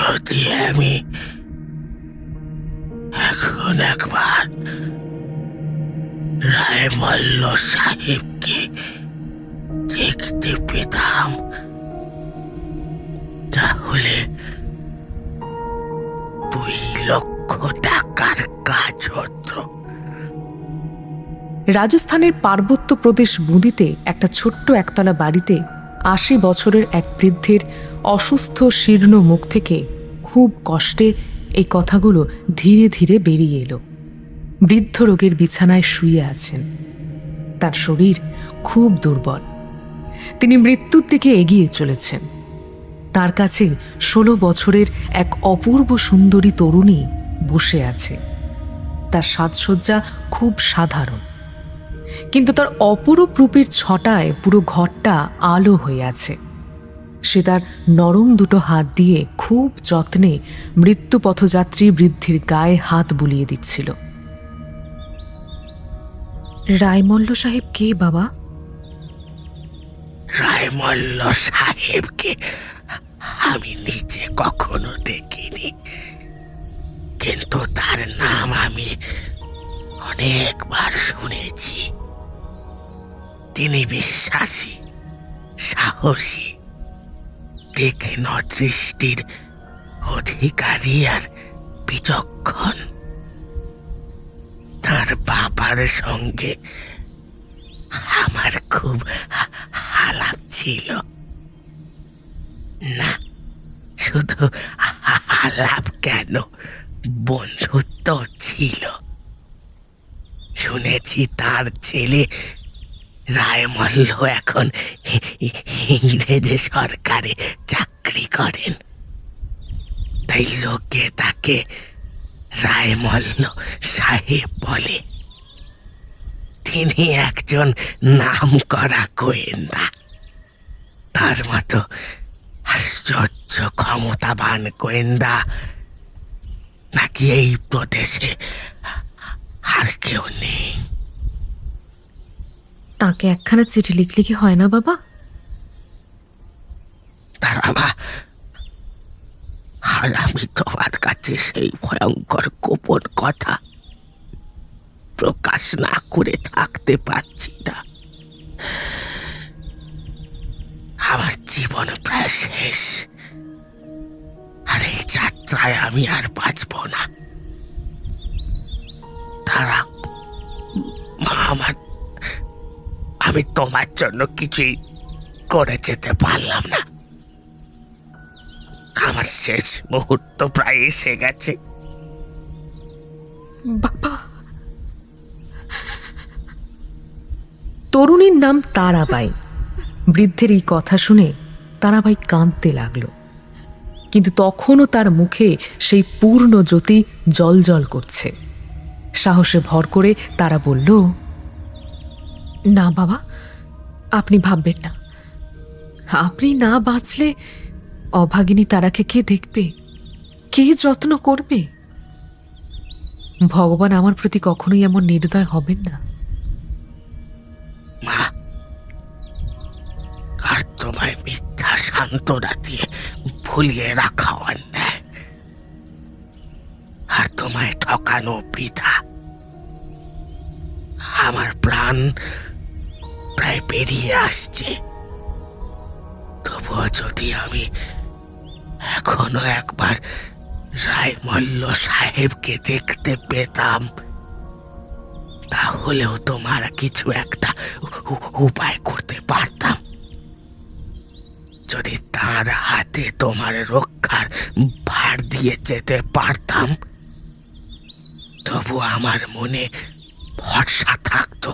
যদি আমি এখন একবার রায়মল্ল সাহেবকে দেখতে পেতাম, তাহলে 2,00,000 টাকার কাজ হতো। রাজস্থানের পার্বত্য প্রদেশ বুঁদিতে একটা ছোট্ট একতলা বাড়িতে 80 বছরের এক বৃদ্ধের অসুস্থ শীর্ণ মুখ থেকে খুব কষ্টে এই কথাগুলো ধীরে ধীরে বেরিয়ে এলো। বৃদ্ধ রোগের বিছানায় শুয়ে আছেন, তার শরীর খুব দুর্বল, তিনি মৃত্যুর দিকে এগিয়ে চলেছেন। তার কাছে 16 বছরের এক অপূর্ব সুন্দরী তরুণী বসে আছে। তার সাজসজ্জা খুব সাধারণ, কিন্তু তার অপরূপ রূপের ছটায় পুরো ঘরটা আলো হয়ে আছে। সে তার নরম দুটো হাত দিয়ে খুব যত্নে মৃত্যুপথযাত্রী বৃদ্ধির গায়ে হাত বুলিয়ে দিচ্ছিল। রায়মল্ল সাহেব কে বাবা? রায়মল্ল সাহেবকে আমি নিজে কখনো দেখিনি, কিন্তু তার নাম আমি অনেকবার শুনেছি। তিনি বিশ্বাসী, সাহসী, তীক্ষ্ণ দৃষ্টির অধিকারী আর বিচক্ষণ। তার বাবার সঙ্গে আমার খুব আলাপ ছিল। না, শুধু আলাপ কেন, বন্ধুত্ব ছিল। শুনেছি তার ছেলে রায়মল্ল এখন ইংরেজ সরকারে চাকরি করেন, তাই লোকে তাকে রায়মল্ল সাহেব বলে। তিনি একজন নামকরা গোয়েন্দা। তার মতো আশ্চর্য ক্ষমতাবান গোয়েন্দা নাকি এই প্রদেশে আর কেউ নেই। তাকে একখানা চিঠি লিখলে কি হয় না বাবা? আর আমি তোমার কাছে সেই ভয়ঙ্কর গোপন কথা প্রকাশ না করে থাকতে পারছি না। আমার জীবন প্রায় শেষ, আর এই যাত্রায় আমি আর বাঁচব না। তারা আমি তোমার জন্য কিছুই করে যেতে পারলাম না। আমার শেষ মুহূর্ত প্রায় এসে গেছে। বাবা। তরুণীর নাম তারাবাই। বৃদ্ধের এই কথা শুনে তারাবাই কাঁদতে লাগলো, কিন্তু তখনও তার মুখে সেই পূর্ণ জ্যোতি জ্বলজ্বল করছে। সাহসে ভর করে তারা বলল, না বাবা, আপনি ভাববেন না। আপনি না বাঁচলে অভাগিনী তারাকে কে দেখবে, কে যত্ন করবে? ভগবান আমার প্রতি কখনোই এমন নির্দয় হবেন না। মা, আর তোমায় মিথ্যা সান্ত্বনা দিয়ে ভুলিয়ে রাখা অন্যায়, আর তোমায় ঠকানো বৃথা। আমার প্রাণ প্রায় বেরিয়ে আসছে, তবুও যদি আমি এখনো একবার রায়মল্ল সাহেবকে দেখতে পেতাম, তাহলেও তোমার কিছু একটা উপায় করতে পারতাম। যদি তার হাতে তোমার রক্ষার ভার দিয়ে যেতে পারতাম, তবু আমার মনে ভরসা থাকতো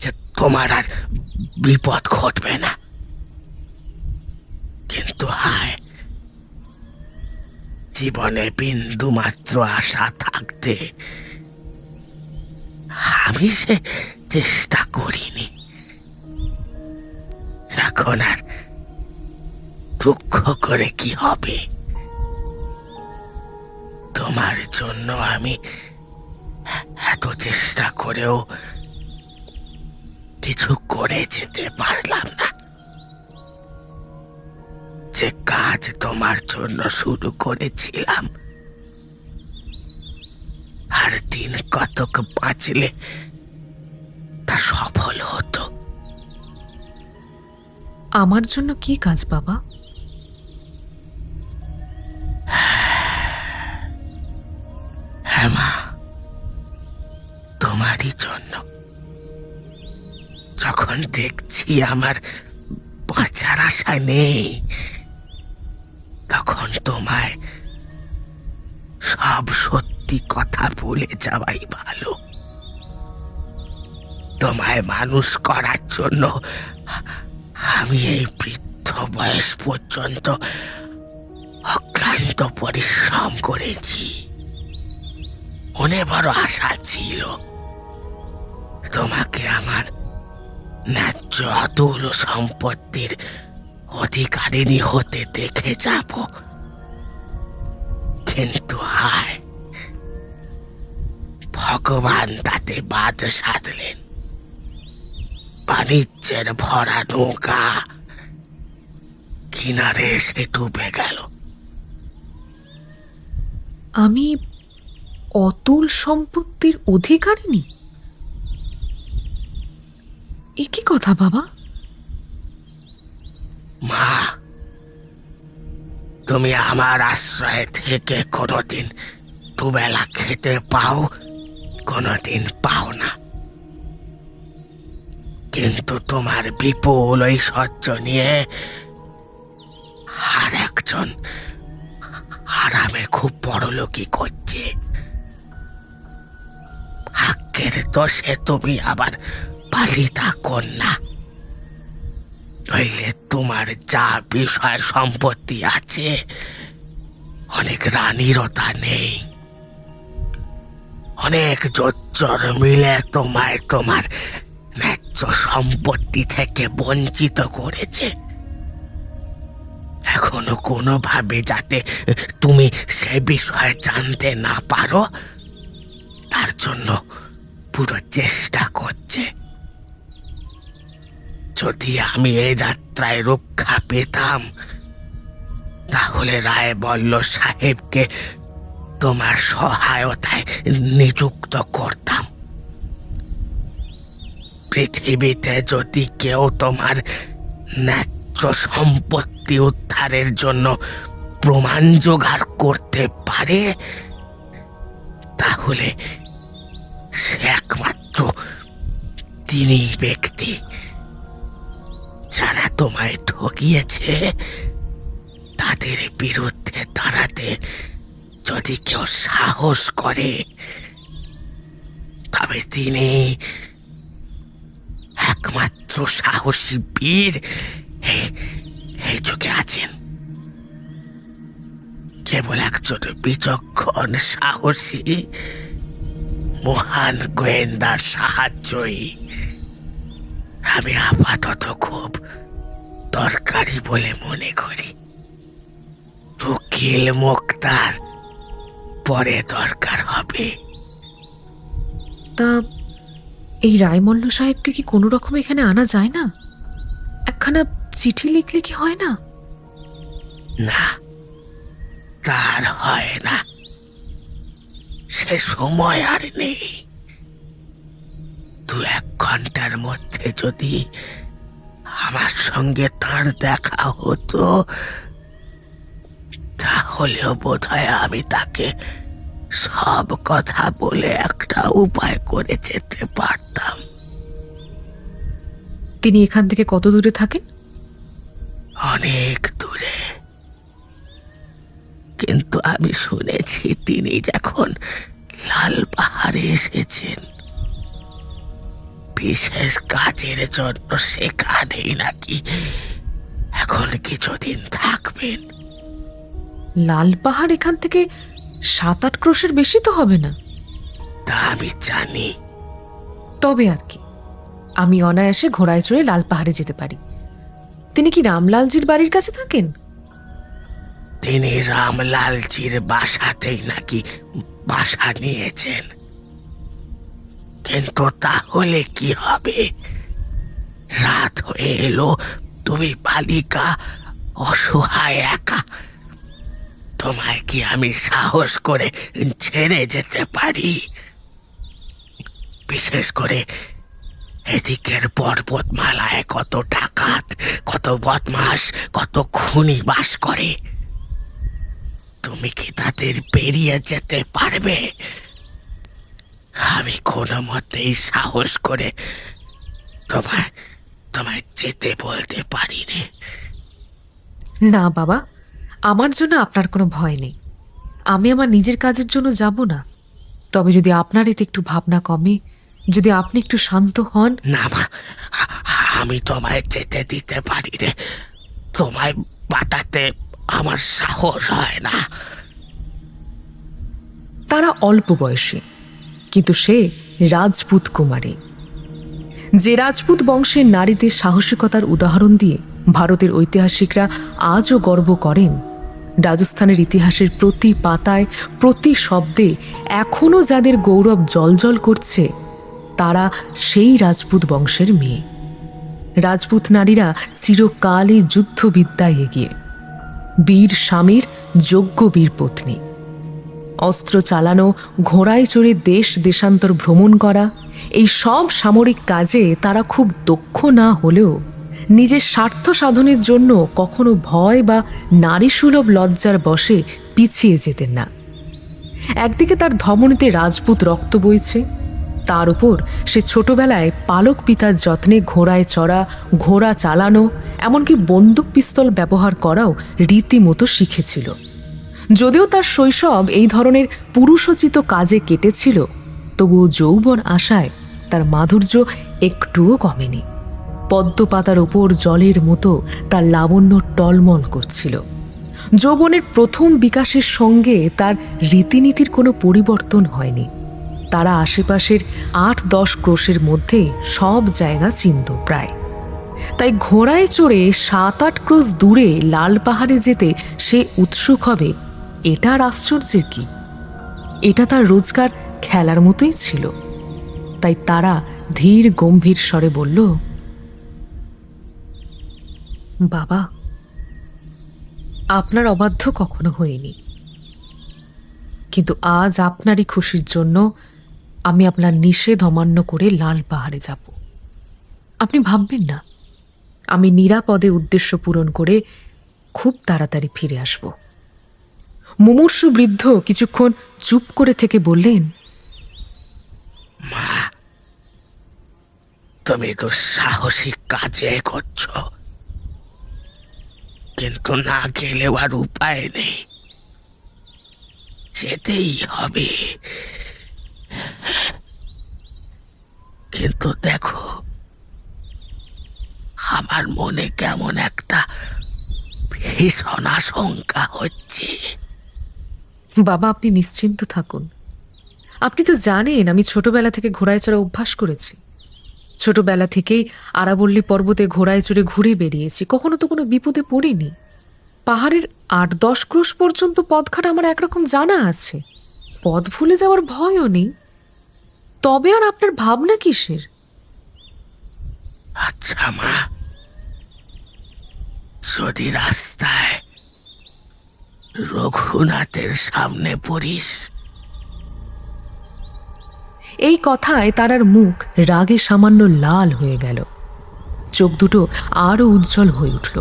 যে তোমার আর বিপদ ঘটবে না। কিন্তু হায়, জীবনে বিন্দু মাত্র আশা থাকতে আমি সে চেষ্টা করিনি। এখন আর দুঃখ করে কি হবে? তোমার জন্য আমি এত চেষ্টা করেও কিছু করে যেতে পারলাম না। যে কাজ তোমার জন্য শুরু করেছিলাম, আর দিন কতক বাঁচলে তা সফল হতো। আমার জন্য কি কাজ বাবা? হ্যাঁ মা, তোমারই জন্য। যখন দেখছি আমার বাঁচার আশা নেই, তখন তোমায় সব সত্যি কথা বলে যাওয়াই ভালো। তোমায় মানুষ করার জন্য আমি এই বৃদ্ধ বয়স পর্যন্ত অক্লান্ত পরিশ্রম করেছি। মনে বড় আশা ছিল তোমাকে আমার ন্যায্য অতুল সম্পত্তির অধিকারিণী হতে দেখে যাব, কিন্তু হায়, ভগবান তাতে বাদ সাধলেন। বাণিজ্যের ভরা নৌকা কিনারে এসে ডুবে গেল। আমি অতুল সম্পত্তির অধিকারিণী? এ কি কথা বাবা? মা, তুমি আমার আশ্রয় থেকে কোনোদিন দুবেলা খেতে পাও, কোনোদিন পাও না, কিন্তু তোমার বিপুল ঐশ্বর্য নিয়ে আর একজন আরামে খুব বড়লোকি করছে। ভাগ্যের দোষে তুমি আবার পালিতা কন্যা, নইলে তোমার যা বিষয় সম্পত্তি আছে অনেক রানীরও তা নেই। অনেক জোচ্চর মিলে তোমায় তোমার ন্যায্য সম্পত্তি থেকে বঞ্চিত করেছে। এখনো কোনোভাবে যাতে তুমি সে বিষয়ে জানতে না পারো, তার জন্য পুরো চেষ্টা করছে। যদি আমি এই যাত্রায় রক্ষা পেতাম, তাহলে রায়বল্ল সাহেবকে তোমার সহায়তায় নিযুক্ত করতাম। পৃথিবীতে যদি কেউ তোমার ন্যায্য সম্পত্তি উদ্ধারের জন্য প্রমাণ জোগাড় করতে পারে, তাহলে সে একমাত্র তিনি ব্যক্তি। যারা তোমায় ঠকিয়েছে তাদের বিরুদ্ধে দাঁড়াতে যদি কেউ সাহস করে, তবে তিনি একমাত্র সাহসী বীর এই যুগে আছেন। কেবল একজন বিচক্ষণ সাহসী মহান গোয়েন্দার সাহায্যই আমি আপাতত খুব দরকারি বলে মনে করি। উকিল মোক্তার পরে দরকার হবে। তা এই রায়মল্ল সাহেবকে কি কোনো রকম এখানে আনা যায় না? একখানা চিঠি লিখলে কি হয় না? না, তার হয় না, সে সময় আর নেই। 2-1 ঘন্টার মধ্যে যদি আমার সঙ্গে তার দেখা হতো, তাহলেও বোধহয় আমি তাকে সব কথা বলে একটা উপায় করে যেতে পারতাম। তিনি এখান থেকে কত দূরে থাকেন? অনেক দূরে, কিন্তু আমি শুনেছি তিনি যখন লাল পাহাড়ে এসেছেন বিশেষ কাজের জন্য, সেখানেই নাকি এখন কিছুদিন থাকবেন। লাল পাহাড় এখান থেকে 7-8 ক্রোশের বেশি তো হবে না? তা আমি জানি। তবে আর কি, আমি অনায়াসে ঘোড়ায় চড়ে লাল পাহাড়ে যেতে পারি। তিনি কি রামলালজির বাড়ির কাছে থাকেন? তিনি রামলালজির বাসাতেই নাকি বাসা নিয়েছেন, কিন্তু তাহলে কি হবে? রাত হয়ে এলো, তুমি বালিকা অসহায় একা। তোমায় কি আমি সাহস করে ছেড়ে যেতে পারি? বিশেষ করে এদিকের পর্বতমালায় কত ডাকাত, কত বদমাস, কত খুনি বাস করে। তুমি কি তাদের পেরিয়ে যেতে পারবে? আমি কোনো মতেই সাহস করে তোমায় তোমায় যেতে বলতে পারি না। না বাবা, আমার জন্য আপনার কোনো ভয় নেই। আমি আমার নিজের কাজের জন্য যাব না। তবে যদি আপনার এতে একটু ভাবনা কমে, যদি আপনি একটু শান্ত হন। না মা, আমি তোমায় যেতে দিতে পারি রে। তোমায় পাঠাতে আমার সাহস হয় না। তারা অল্প বয়সী, কিন্তু সে রাজপুত কুমারী। যে রাজপুত বংশের নারীদের সাহসিকতার উদাহরণ দিয়ে ভারতের ঐতিহাসিকরা আজও গর্ব করেন, রাজস্থানের ইতিহাসের প্রতি পাতায়, প্রতি শব্দে এখনও যাদের গৌরব জ্বলজ্বল করছে, তারা সেই রাজপুত বংশের মেয়ে। রাজপুত নারীরা চিরকালই যুদ্ধবিদ্যায় এগিয়ে, বীর স্বামীর যোগ্য বীর পত্নী। অস্ত্র চালানো, ঘোড়ায় চড়ে দেশ দেশান্তর ভ্রমণ করা, এই সব সামরিক কাজে তারা খুব দক্ষ না হলেও নিজের স্বার্থ সাধনের জন্য কখনো ভয় বা নারীসুলভ লজ্জার বশে পিছিয়ে যেতেন না। একদিকে তার ধমনীতে রাজপুত রক্ত বইছে, তার উপর সে ছোটবেলায় পালক পিতার যত্নে ঘোড়ায় চড়া, ঘোড়া চালানো, এমনকি বন্দুক পিস্তল ব্যবহার করাও রীতিমতো শিখেছিল। যদিও তার শৈশব এই ধরনের পুরুষোচিত কাজে কেটেছিল, তবুও যৌবন আশায় তার মাধুর্য একটুও কমেনি। পদ্মপাতার ওপর জলের মতো তার লাবণ্য টলমল করছিল। যৌবনের প্রথম বিকাশের সঙ্গে তার রীতিনীতির কোনো পরিবর্তন হয়নি। তারা আশেপাশের ৮-১০ ক্রোশের মধ্যে সব জায়গা চিনত প্রায়। তাই ঘোড়ায় চড়ে ৭-৮ ক্রোশ দূরে লাল পাহাড়ে যেতে সে উৎসুক হবে, এটা আর আশ্চর্যের কি? এটা তার রোজকার খেলার মতোই ছিল। তাই তারা ধীর গম্ভীর স্বরে বলল, বাবা, আপনার অবাধ্য কখনো হয়নি, কিন্তু আজ আপনারই খুশির জন্য আমি আপনার নিষেধ অমান্য করে লাল পাহাড়ে যাব। আপনি ভাববেন না, আমি নিরাপদে উদ্দেশ্য পূরণ করে খুব তাড়াতাড়ি ফিরে আসব। মুমূর্ষু বৃদ্ধ কিছুক্ষণ চুপ করে থেকে বললেন, মা, তুমি তো সাহসিক কাজে করছ, কিন্তু না গেলেও আর উপায় নেই, যেতেই হবে। কিন্তু দেখো, আমার মনে কেমন একটা ভীষণ আশঙ্কা হচ্ছে। বাবা, আপনি নিশ্চিন্ত থাকুন। আপনি তো জানেন আমি ছোটবেলা থেকে ঘোড়ায় চড়া অভ্যাস করেছি। ছোটবেলা থেকেই আরাবল্লী পর্বতে ঘোড়ায় চড়ে ঘুরে বেরিয়েছি, কখনো তো কোনো বিপদে পড়িনি। পাহাড়ের ৮-১০ ক্রোশ পর্যন্ত পথঘাট আমার একরকম জানা আছে, পথ ভুলে যাওয়ার ভয়ও নেই। তবে আর আপনার ভাবনা কিসের? আচ্ছা মা, যদি রাস্তায় রঘুনাথের সামনে পড়িস? এই কথায় তারার মুখ রাগে সামান্য লাল হয়ে গেল, চোখ দুটো আরো উজ্জ্বল হয়ে উঠল।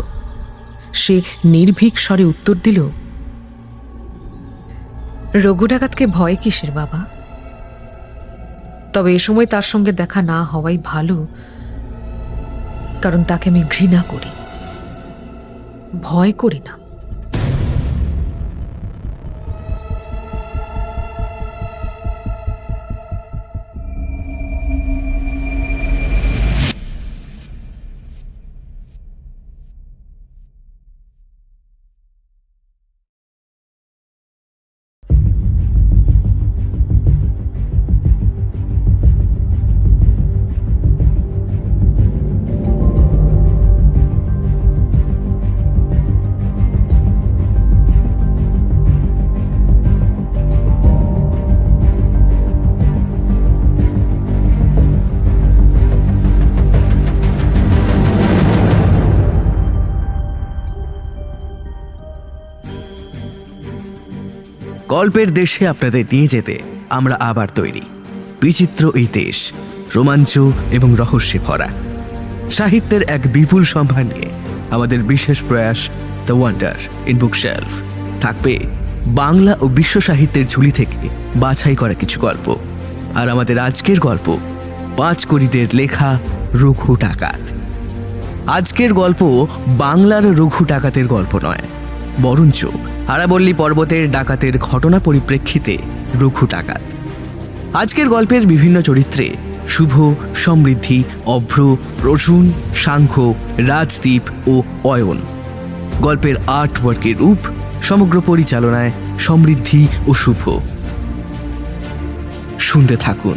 সে নির্ভীক স্বরে উত্তর দিল, রঘু ডাকাতকে ভয় কিসের বাবা? তবে এ সময় তার সঙ্গে দেখা না হওয়াই ভালো, কারণ তাকে আমি ঘৃণা করি, ভয় করি না। গল্পের দেশে আপনাদের নিয়ে যেতে আমরা আবার তৈরি। বিচিত্র এই দেশ রোমাঞ্চ এবং রহস্যে ভরা। সাহিত্যের এক বিপুল সম্ভার নিয়ে আমাদের বিশেষ প্রয়াস দ্য ওয়ান্ডার ইন বুকশেলফ। থাকবে বাংলা ও বিশ্ব সাহিত্যের ঝুলি থেকে বাছাই করা কিছু গল্প। আর আমাদের আজকের গল্প পাঁচকড়িদের লেখা রঘু ডাকাত। আজকের গল্প বাংলার রঘু ডাকাতের গল্প নয়, বরঞ্চ আরাবল্লী পর্বতের ডাকাতের ঘটনা পরিপ্রেক্ষিতে রঘু ডাকাত। আজকের গল্পের বিভিন্ন চরিত্রে শুভ, সমৃদ্ধি, অভ্র, প্রসূন, সাংখ্য, রাজদীপ ও অয়ন। গল্পের আর্টওয়ার্কের রূপ সমগ্র পরিচালনায় সমৃদ্ধি ও শুভ। শুনতে থাকুন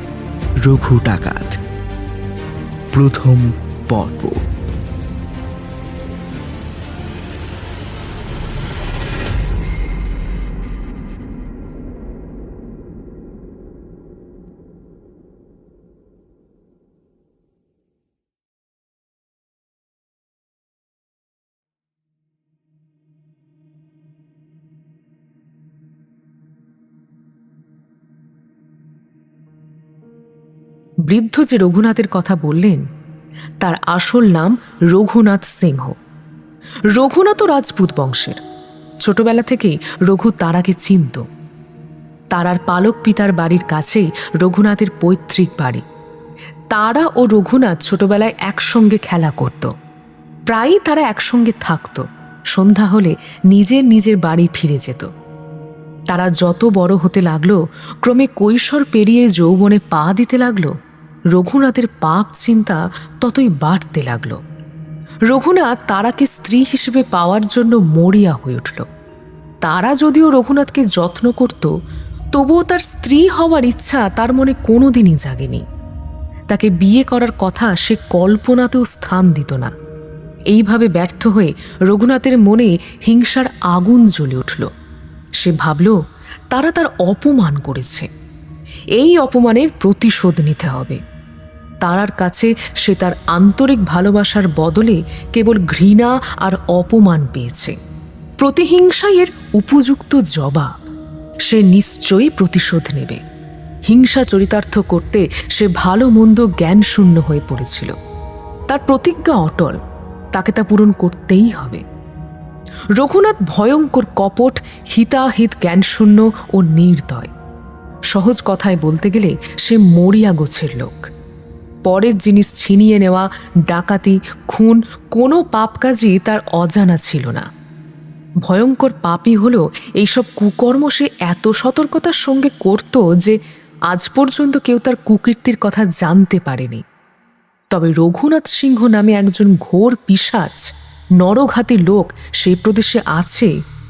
রঘু ডাকাত, প্রথম পর্ব। বৃদ্ধ যে রঘুনাথের কথা বললেন তার আসল নাম রঘুনাথ সিংহ। রঘুনাথও রাজপুত বংশের। ছোটবেলা থেকেই রঘু তারাকে চিনত। তারার পালক পিতার বাড়ির কাছেই রঘুনাথের পৈতৃক বাড়ি। তারা ও রঘুনাথ ছোটবেলায় একসঙ্গে খেলা করত। প্রায়ই তারা একসঙ্গে থাকত। সন্ধ্যা হলে নিজের নিজের বাড়ি ফিরে যেত। তারা যত বড় হতে লাগলো, ক্রমে কৈশোর পেরিয়ে যৌবনে পা দিতে লাগলো, রঘুনাথের পাপ চিন্তা ততই বাড়তে লাগলো। রঘুনাথ তারাকে স্ত্রী হিসেবে পাওয়ার জন্য মরিয়া হয়ে উঠল। তারা যদিও রঘুনাথকে যত্ন করত, তবুও তার স্ত্রী হওয়ার ইচ্ছা তার মনে কোনোদিনই জাগেনি। তাকে বিয়ে করার কথা সে কল্পনাতেও স্থান দিত না। এইভাবে ব্যর্থ হয়ে রঘুনাথের মনে হিংসার আগুন জ্বলে উঠল। সে ভাবল তারা তার অপমান করেছে, এই অপমানের প্রতিশোধ নিতে হবে। তারার কাছে সে তার আন্তরিক ভালোবাসার বদলে কেবল ঘৃণা আর অপমান পেয়েছে। প্রতিহিংসাই এর উপযুক্ত জবাব। সে নিশ্চয়ই প্রতিশোধ নেবে। হিংসা চরিতার্থ করতে সে ভালো মন্দ জ্ঞান শূন্য হয়ে পড়েছিল। তার প্রতিজ্ঞা অটল, তাকে তা পূরণ করতেই হবে। রঘুনাথ ভয়ঙ্কর কপট, হিতাহিত জ্ঞানশূন্য ও নির্দয়। সহজ কথায় বলতে গেলে সে মরিয়া গোছের লোক। পরের জিনিস ছিনিয়ে নেওয়া, ডাকাতি, খুন, কোনো পাপ কাজই তার অজানা ছিল না। ভয়ঙ্কর পাপই হল এইসব কুকর্ম সে এত সতর্কতার সঙ্গে করত যে আজ পর্যন্ত কেউ তার কুকীর্তির কথা জানতে পারেনি। তবে রঘুনাথ সিংহ নামে একজন ঘোর পিশাচ, নরঘাতী লোক সেই প্রদেশে আছে,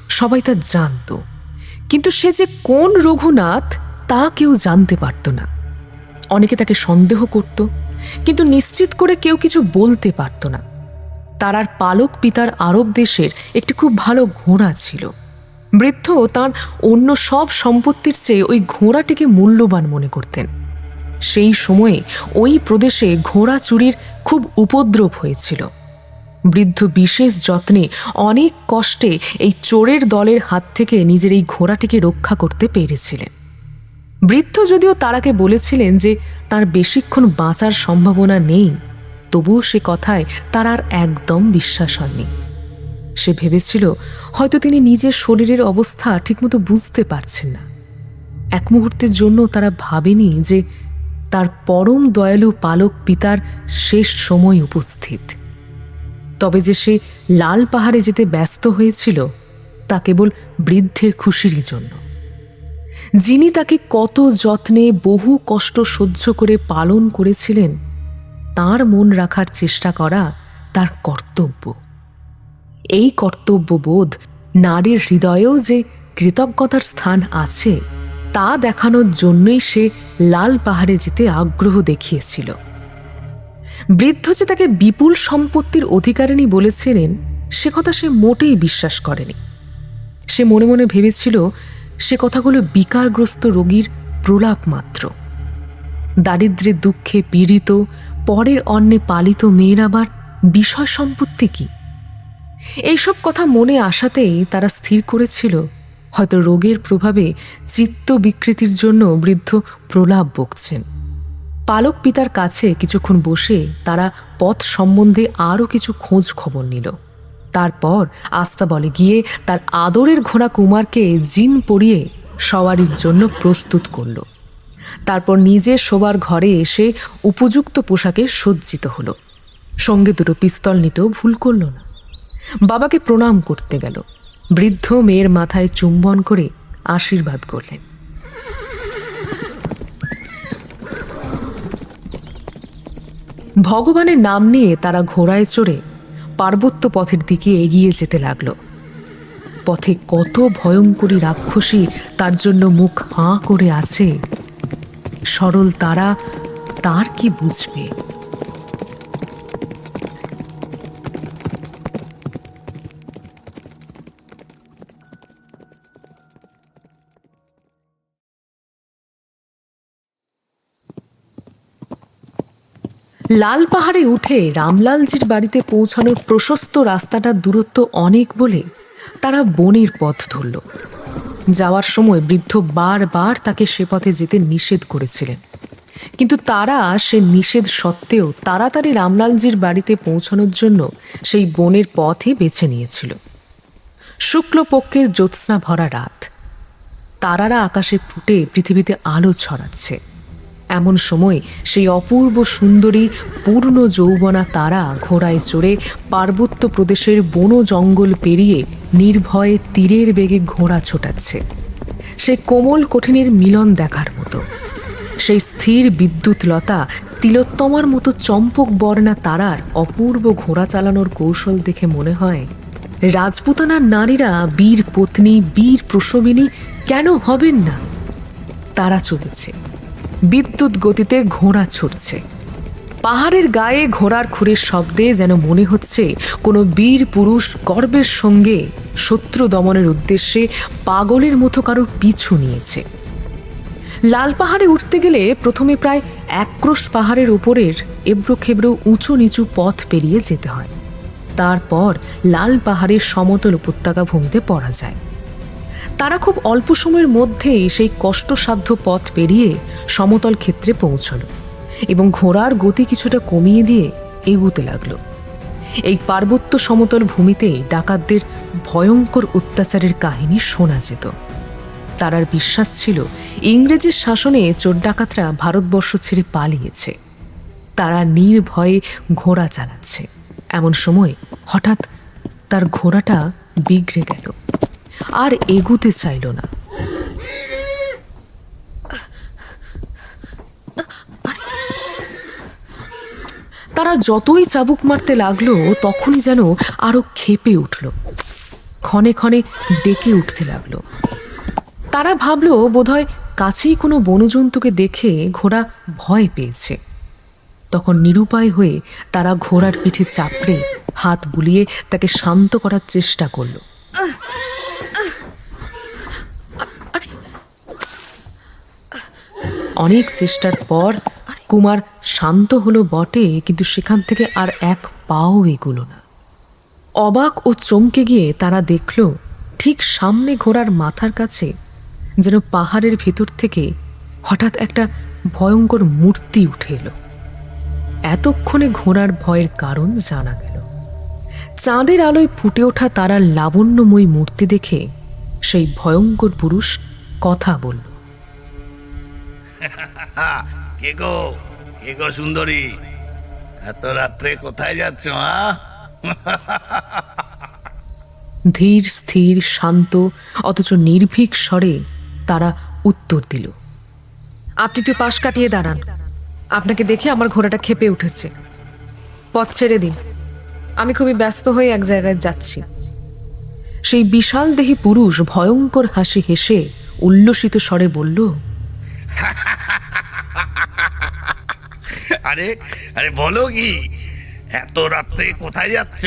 সবাই তা জানত। কিন্তু সে যে কোন রঘুনাথ তা কেউ জানতে পারত না। অনেকে তাকে সন্দেহ করত, কিন্তু নিশ্চিত করে কেউ কিছু বলতে পারত না। তারার পালক পিতার আরব দেশের একটি খুব ভালো ঘোড়া ছিল। বৃদ্ধ তাঁর অন্য সব সম্পত্তির চেয়ে ওই ঘোড়াটিকে মূল্যবান মনে করতেন। সেই সময়ে ওই প্রদেশে ঘোড়া চুরির খুব উপদ্রব হয়েছিল। বৃদ্ধ বিশেষ যত্নে অনেক কষ্টে এই চোরের দলের হাত থেকে নিজের এই ঘোড়াটিকে রক্ষা করতে পেরেছিলেন। বৃদ্ধ যদিও তারাকে বলেছিলেন যে তার বেশিক্ষণ বাঁচার সম্ভাবনা নেই, তবুও সে কথায় তার আর একদম বিশ্বাস হয়নি। সে ভেবেছিল হয়তো তিনি নিজের শরীরের অবস্থা ঠিকমতো বুঝতে পারছেন না। এক মুহূর্তের জন্য তারা ভাবেনি যে তার পরম দয়ালু পালক পিতার শেষ সময় উপস্থিত। তবে যে সে লাল পাহাড়ে যেতে ব্যস্ত হয়েছিল তা কেবল বৃদ্ধের খুশিরই জন্য। যিনি তাকে কত যত্নে বহু কষ্ট সহ্য করে পালন করেছিলেন, তার মন রাখার চেষ্টা করা তার কর্তব্য। এই কর্তব্যবোধ নারীর হৃদয়েও যে কৃতজ্ঞতার স্থান আছে তা দেখানোর জন্যই সে লাল পাহাড়ে যেতে আগ্রহ দেখিয়েছিল। বৃদ্ধ যে তাকে বিপুল সম্পত্তির অধিকারিণী বলেছিলেন সে কথা সে মোটেই বিশ্বাস করেনি। সে মনে মনে ভেবেছিল সে কথাগুলো বিকারগ্রস্ত রোগীর প্রলাপ মাত্র। দারিদ্র্যের দুঃখে পীড়িত, পরের অন্নে পালিত মেয়ের আবার বিষয় সম্পত্তি কি? এইসব কথা মনে আসাতেই তারা স্থির করেছিল হয়তো রোগের প্রভাবে চিত্ত বিকৃতির জন্য বৃদ্ধ প্রলাপ বকছেন। পালক পিতার কাছে কিছুক্ষণ বসে তারা পথ সম্বন্ধে আরও কিছু খোঁজ খবর নিল। তারপর আস্তাবলে গিয়ে তার আদরের ঘোড়া কুমারকে জিন পরিয়ে সওয়ারির জন্য প্রস্তুত করল। তারপর নিজের শোবার ঘরে এসে উপযুক্ত পোশাকে সজ্জিত হল। সঙ্গে দুটো পিস্তল নিতেও ভুল করল না। বাবাকে প্রণাম করতে গেল। বৃদ্ধ মেয়ের মাথায় চুম্বন করে আশীর্বাদ করলেন। ভগবানের নাম নিয়ে তারা ঘোড়ায় চড়ে পার্বত্য পথের দিকে এগিয়ে যেতে লাগল। পথে কত ভয়ঙ্করী রাক্ষসী তার জন্য মুখ হাঁ করে আছে, সরল তারা তার কি বুঝবে? লাল পাহাড়ে উঠে রামলালজির বাড়িতে পৌঁছানোর প্রশস্ত রাস্তাটার দূরত্ব অনেক বলে তারা বনের পথ ধরল। যাওয়ার সময় বৃদ্ধ বারবার তাকে সে পথে যেতে নিষেধ করেছিলেন, কিন্তু তারা সে নিষেধ সত্ত্বেও তাড়াতাড়ি রামলালজির বাড়িতে পৌঁছানোর জন্য সেই বনের পথই বেছে নিয়েছিল। শুক্লপক্ষের জ্যোৎস্না ভরা রাত, তারারা আকাশে ফুটে পৃথিবীতে আলো ছড়াচ্ছে। এমন সময় সেই অপূর্ব সুন্দরী পূর্ণ যৌবনা তারা ঘোড়ায় চড়ে পার্বত্য প্রদেশের বন জঙ্গল পেরিয়ে নির্ভয়ে তীরের বেগে ঘোড়া ছোটাচ্ছে। সে কোমল কঠিনের মিলন দেখার মতো। সেই স্থির বিদ্যুৎলতা তিলোত্তমার মতো চম্পক বর্ণা তারার অপূর্ব ঘোড়া চালানোর কৌশল দেখে মনে হয় রাজপুতানার নারীরা বীর পত্নী, বীর প্রসবিনী কেন হবেন না? তারা চলেছে, বিদ্যুৎ গতিতে ঘোড়া ছুটছে। পাহাড়ের গায়ে ঘোড়ার খুরের শব্দে যেন মনে হচ্ছে কোনো বীর পুরুষ গর্বের সঙ্গে শত্রু দমনের উদ্দেশ্যে পাগলের মতো কারোর পিছু নিয়েছে। লাল পাহাড়ে উঠতে গেলে প্রথমে প্রায় 1 ক্রোশ পাহাড়ের উপরের এবড়ো খেবড়ো উঁচু নিচু পথ পেরিয়ে যেতে হয়। তারপর লাল পাহাড়ের সমতল উপত্যকা ভূমিতে পড়া যায়। তারা খুব অল্প সময়ের মধ্যেই সেই কষ্টসাধ্য পথ পেরিয়ে সমতল ক্ষেত্রে পৌঁছল এবং ঘোড়ার গতি কিছুটা কমিয়ে দিয়ে এগুতে লাগল। এই পার্বত্য সমতল ভূমিতে ডাকাতদের ভয়ঙ্কর অত্যাচারের কাহিনী শোনা যেত। তারার বিশ্বাস ছিল ইংরেজের শাসনে চোর ডাকাতরা ভারতবর্ষ ছেড়ে পালিয়েছে। তারা নির্ভয়ে ঘোড়া চালাচ্ছে। এমন সময় হঠাৎ তার ঘোড়াটা বিগড়ে গেল, আর এগুতে চাইল না। তারা যতই চাবুক মারতে লাগলো তখনই যেন আরো ক্ষেপে উঠল, ক্ষণে ক্ষণে ডেকে উঠতে লাগলো। তারা ভাবল বোধহয় কাছেই কোনো বনজন্তুকে দেখে ঘোড়া ভয় পেয়েছে। তখন নিরুপায় হয়ে তারা ঘোড়ার পিঠে চাপড়ে হাত বুলিয়ে তাকে শান্ত করার চেষ্টা করল। অনেক চেষ্টার পর কুমার শান্ত হলো বটে, কিন্তু সেখান থেকে আর 1 পাও এগোলো না। অবাক ও চমকে গিয়ে তারা দেখল ঠিক সামনে ঘোড়ার মাথার কাছে যেন পাহাড়ের ভেতর থেকে হঠাৎ একটা ভয়ঙ্কর মূর্তি উঠে এলো। এতক্ষণে ঘোড়ার ভয়ের কারণ জানা গেল। চাঁদের আলোয় ফুটে ওঠা তারার লাবণ্যময়ী মূর্তি দেখে সেই ভয়ঙ্কর পুরুষ কথা বলল। কে গো সুন্দরী, এত রাত্রে কোথায় যাচ্ছ? ধীর স্থির শান্ত অথচ নির্ভীক স্বরে তারা উত্তর দিল, আপনি একটু পাশ কাটিয়ে দাঁড়ান। আপনাকে দেখে আমার ঘোড়াটা ক্ষেপে উঠেছে। পথ ছেড়ে দিন, আমি খুবই ব্যস্ত হয়ে এক জায়গায় যাচ্ছি। সেই বিশাল দেহী পুরুষ ভয়ঙ্কর হাসি হেসে উল্লসিত স্বরে বলল, আরে আরে বলো কি, এত রাত্রে কোথায় যাচ্ছ?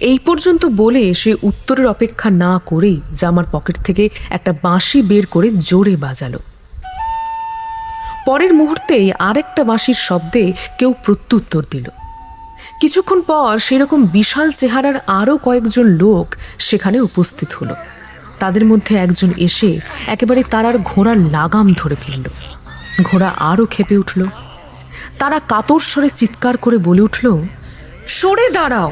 এই পর্যন্ত বলে সে উত্তরের অপেক্ষা না করেই জামার পকেট থেকে একটা বাঁশি বের করে জোরে বাজালো। পরের মুহূর্তেই আরেকটা বাঁশির শব্দে কেউ প্রত্যুত্তর দিল। কিছুক্ষণ পর সেরকম বিশাল চেহারার আরও কয়েকজন লোক সেখানে উপস্থিত হলো। তাদের মধ্যে একজন এসে একেবারে তারার ঘোড়ার লাগাম ধরে ফেলল। ঘোড়া আরও ক্ষেপে উঠল। তারা কাতর স্বরে চিৎকার করে বলে উঠল, সরে দাঁড়াও,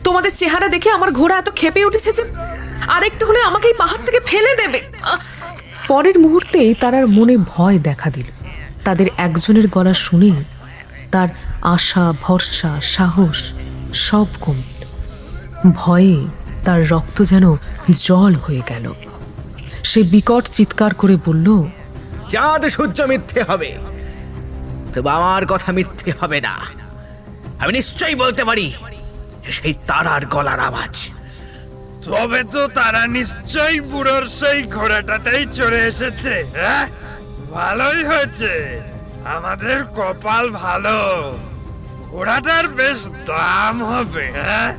তোমাদের চেহারা দেখে আমার ঘোড়া এত ক্ষেপে উঠেছে যে আরেকটু হলে আমাকে এই পাহাড় থেকে ফেলে দেবে। পরের মুহূর্তেই তারার মনে ভয় দেখা দিল। তাদের একজনের গলা শুনে তার আশা, ভরসা, সাহস সব কমে এল। ভয়ে তার রক্ত যেন জল হয়ে গেল। সে বিকট চিৎকার করে বলল, চাঁদ সূর্য মিথ্যে হবে, তবে আমার কথা মিথ্যে হবে না। আমি নিশ্চয়ই বলতে পারি সেই তারার গলার আওয়াজ। তবে তো তারা নিশ্চয়ই বুড়োর সেই ঘোড়াটাতেই চড়ে এসেছে। হ্যাঁ, ভালোই হয়েছে, আমাদের কপাল ভালো। ঘোড়াটার বেশ দাম হবে। হ্যাঁ,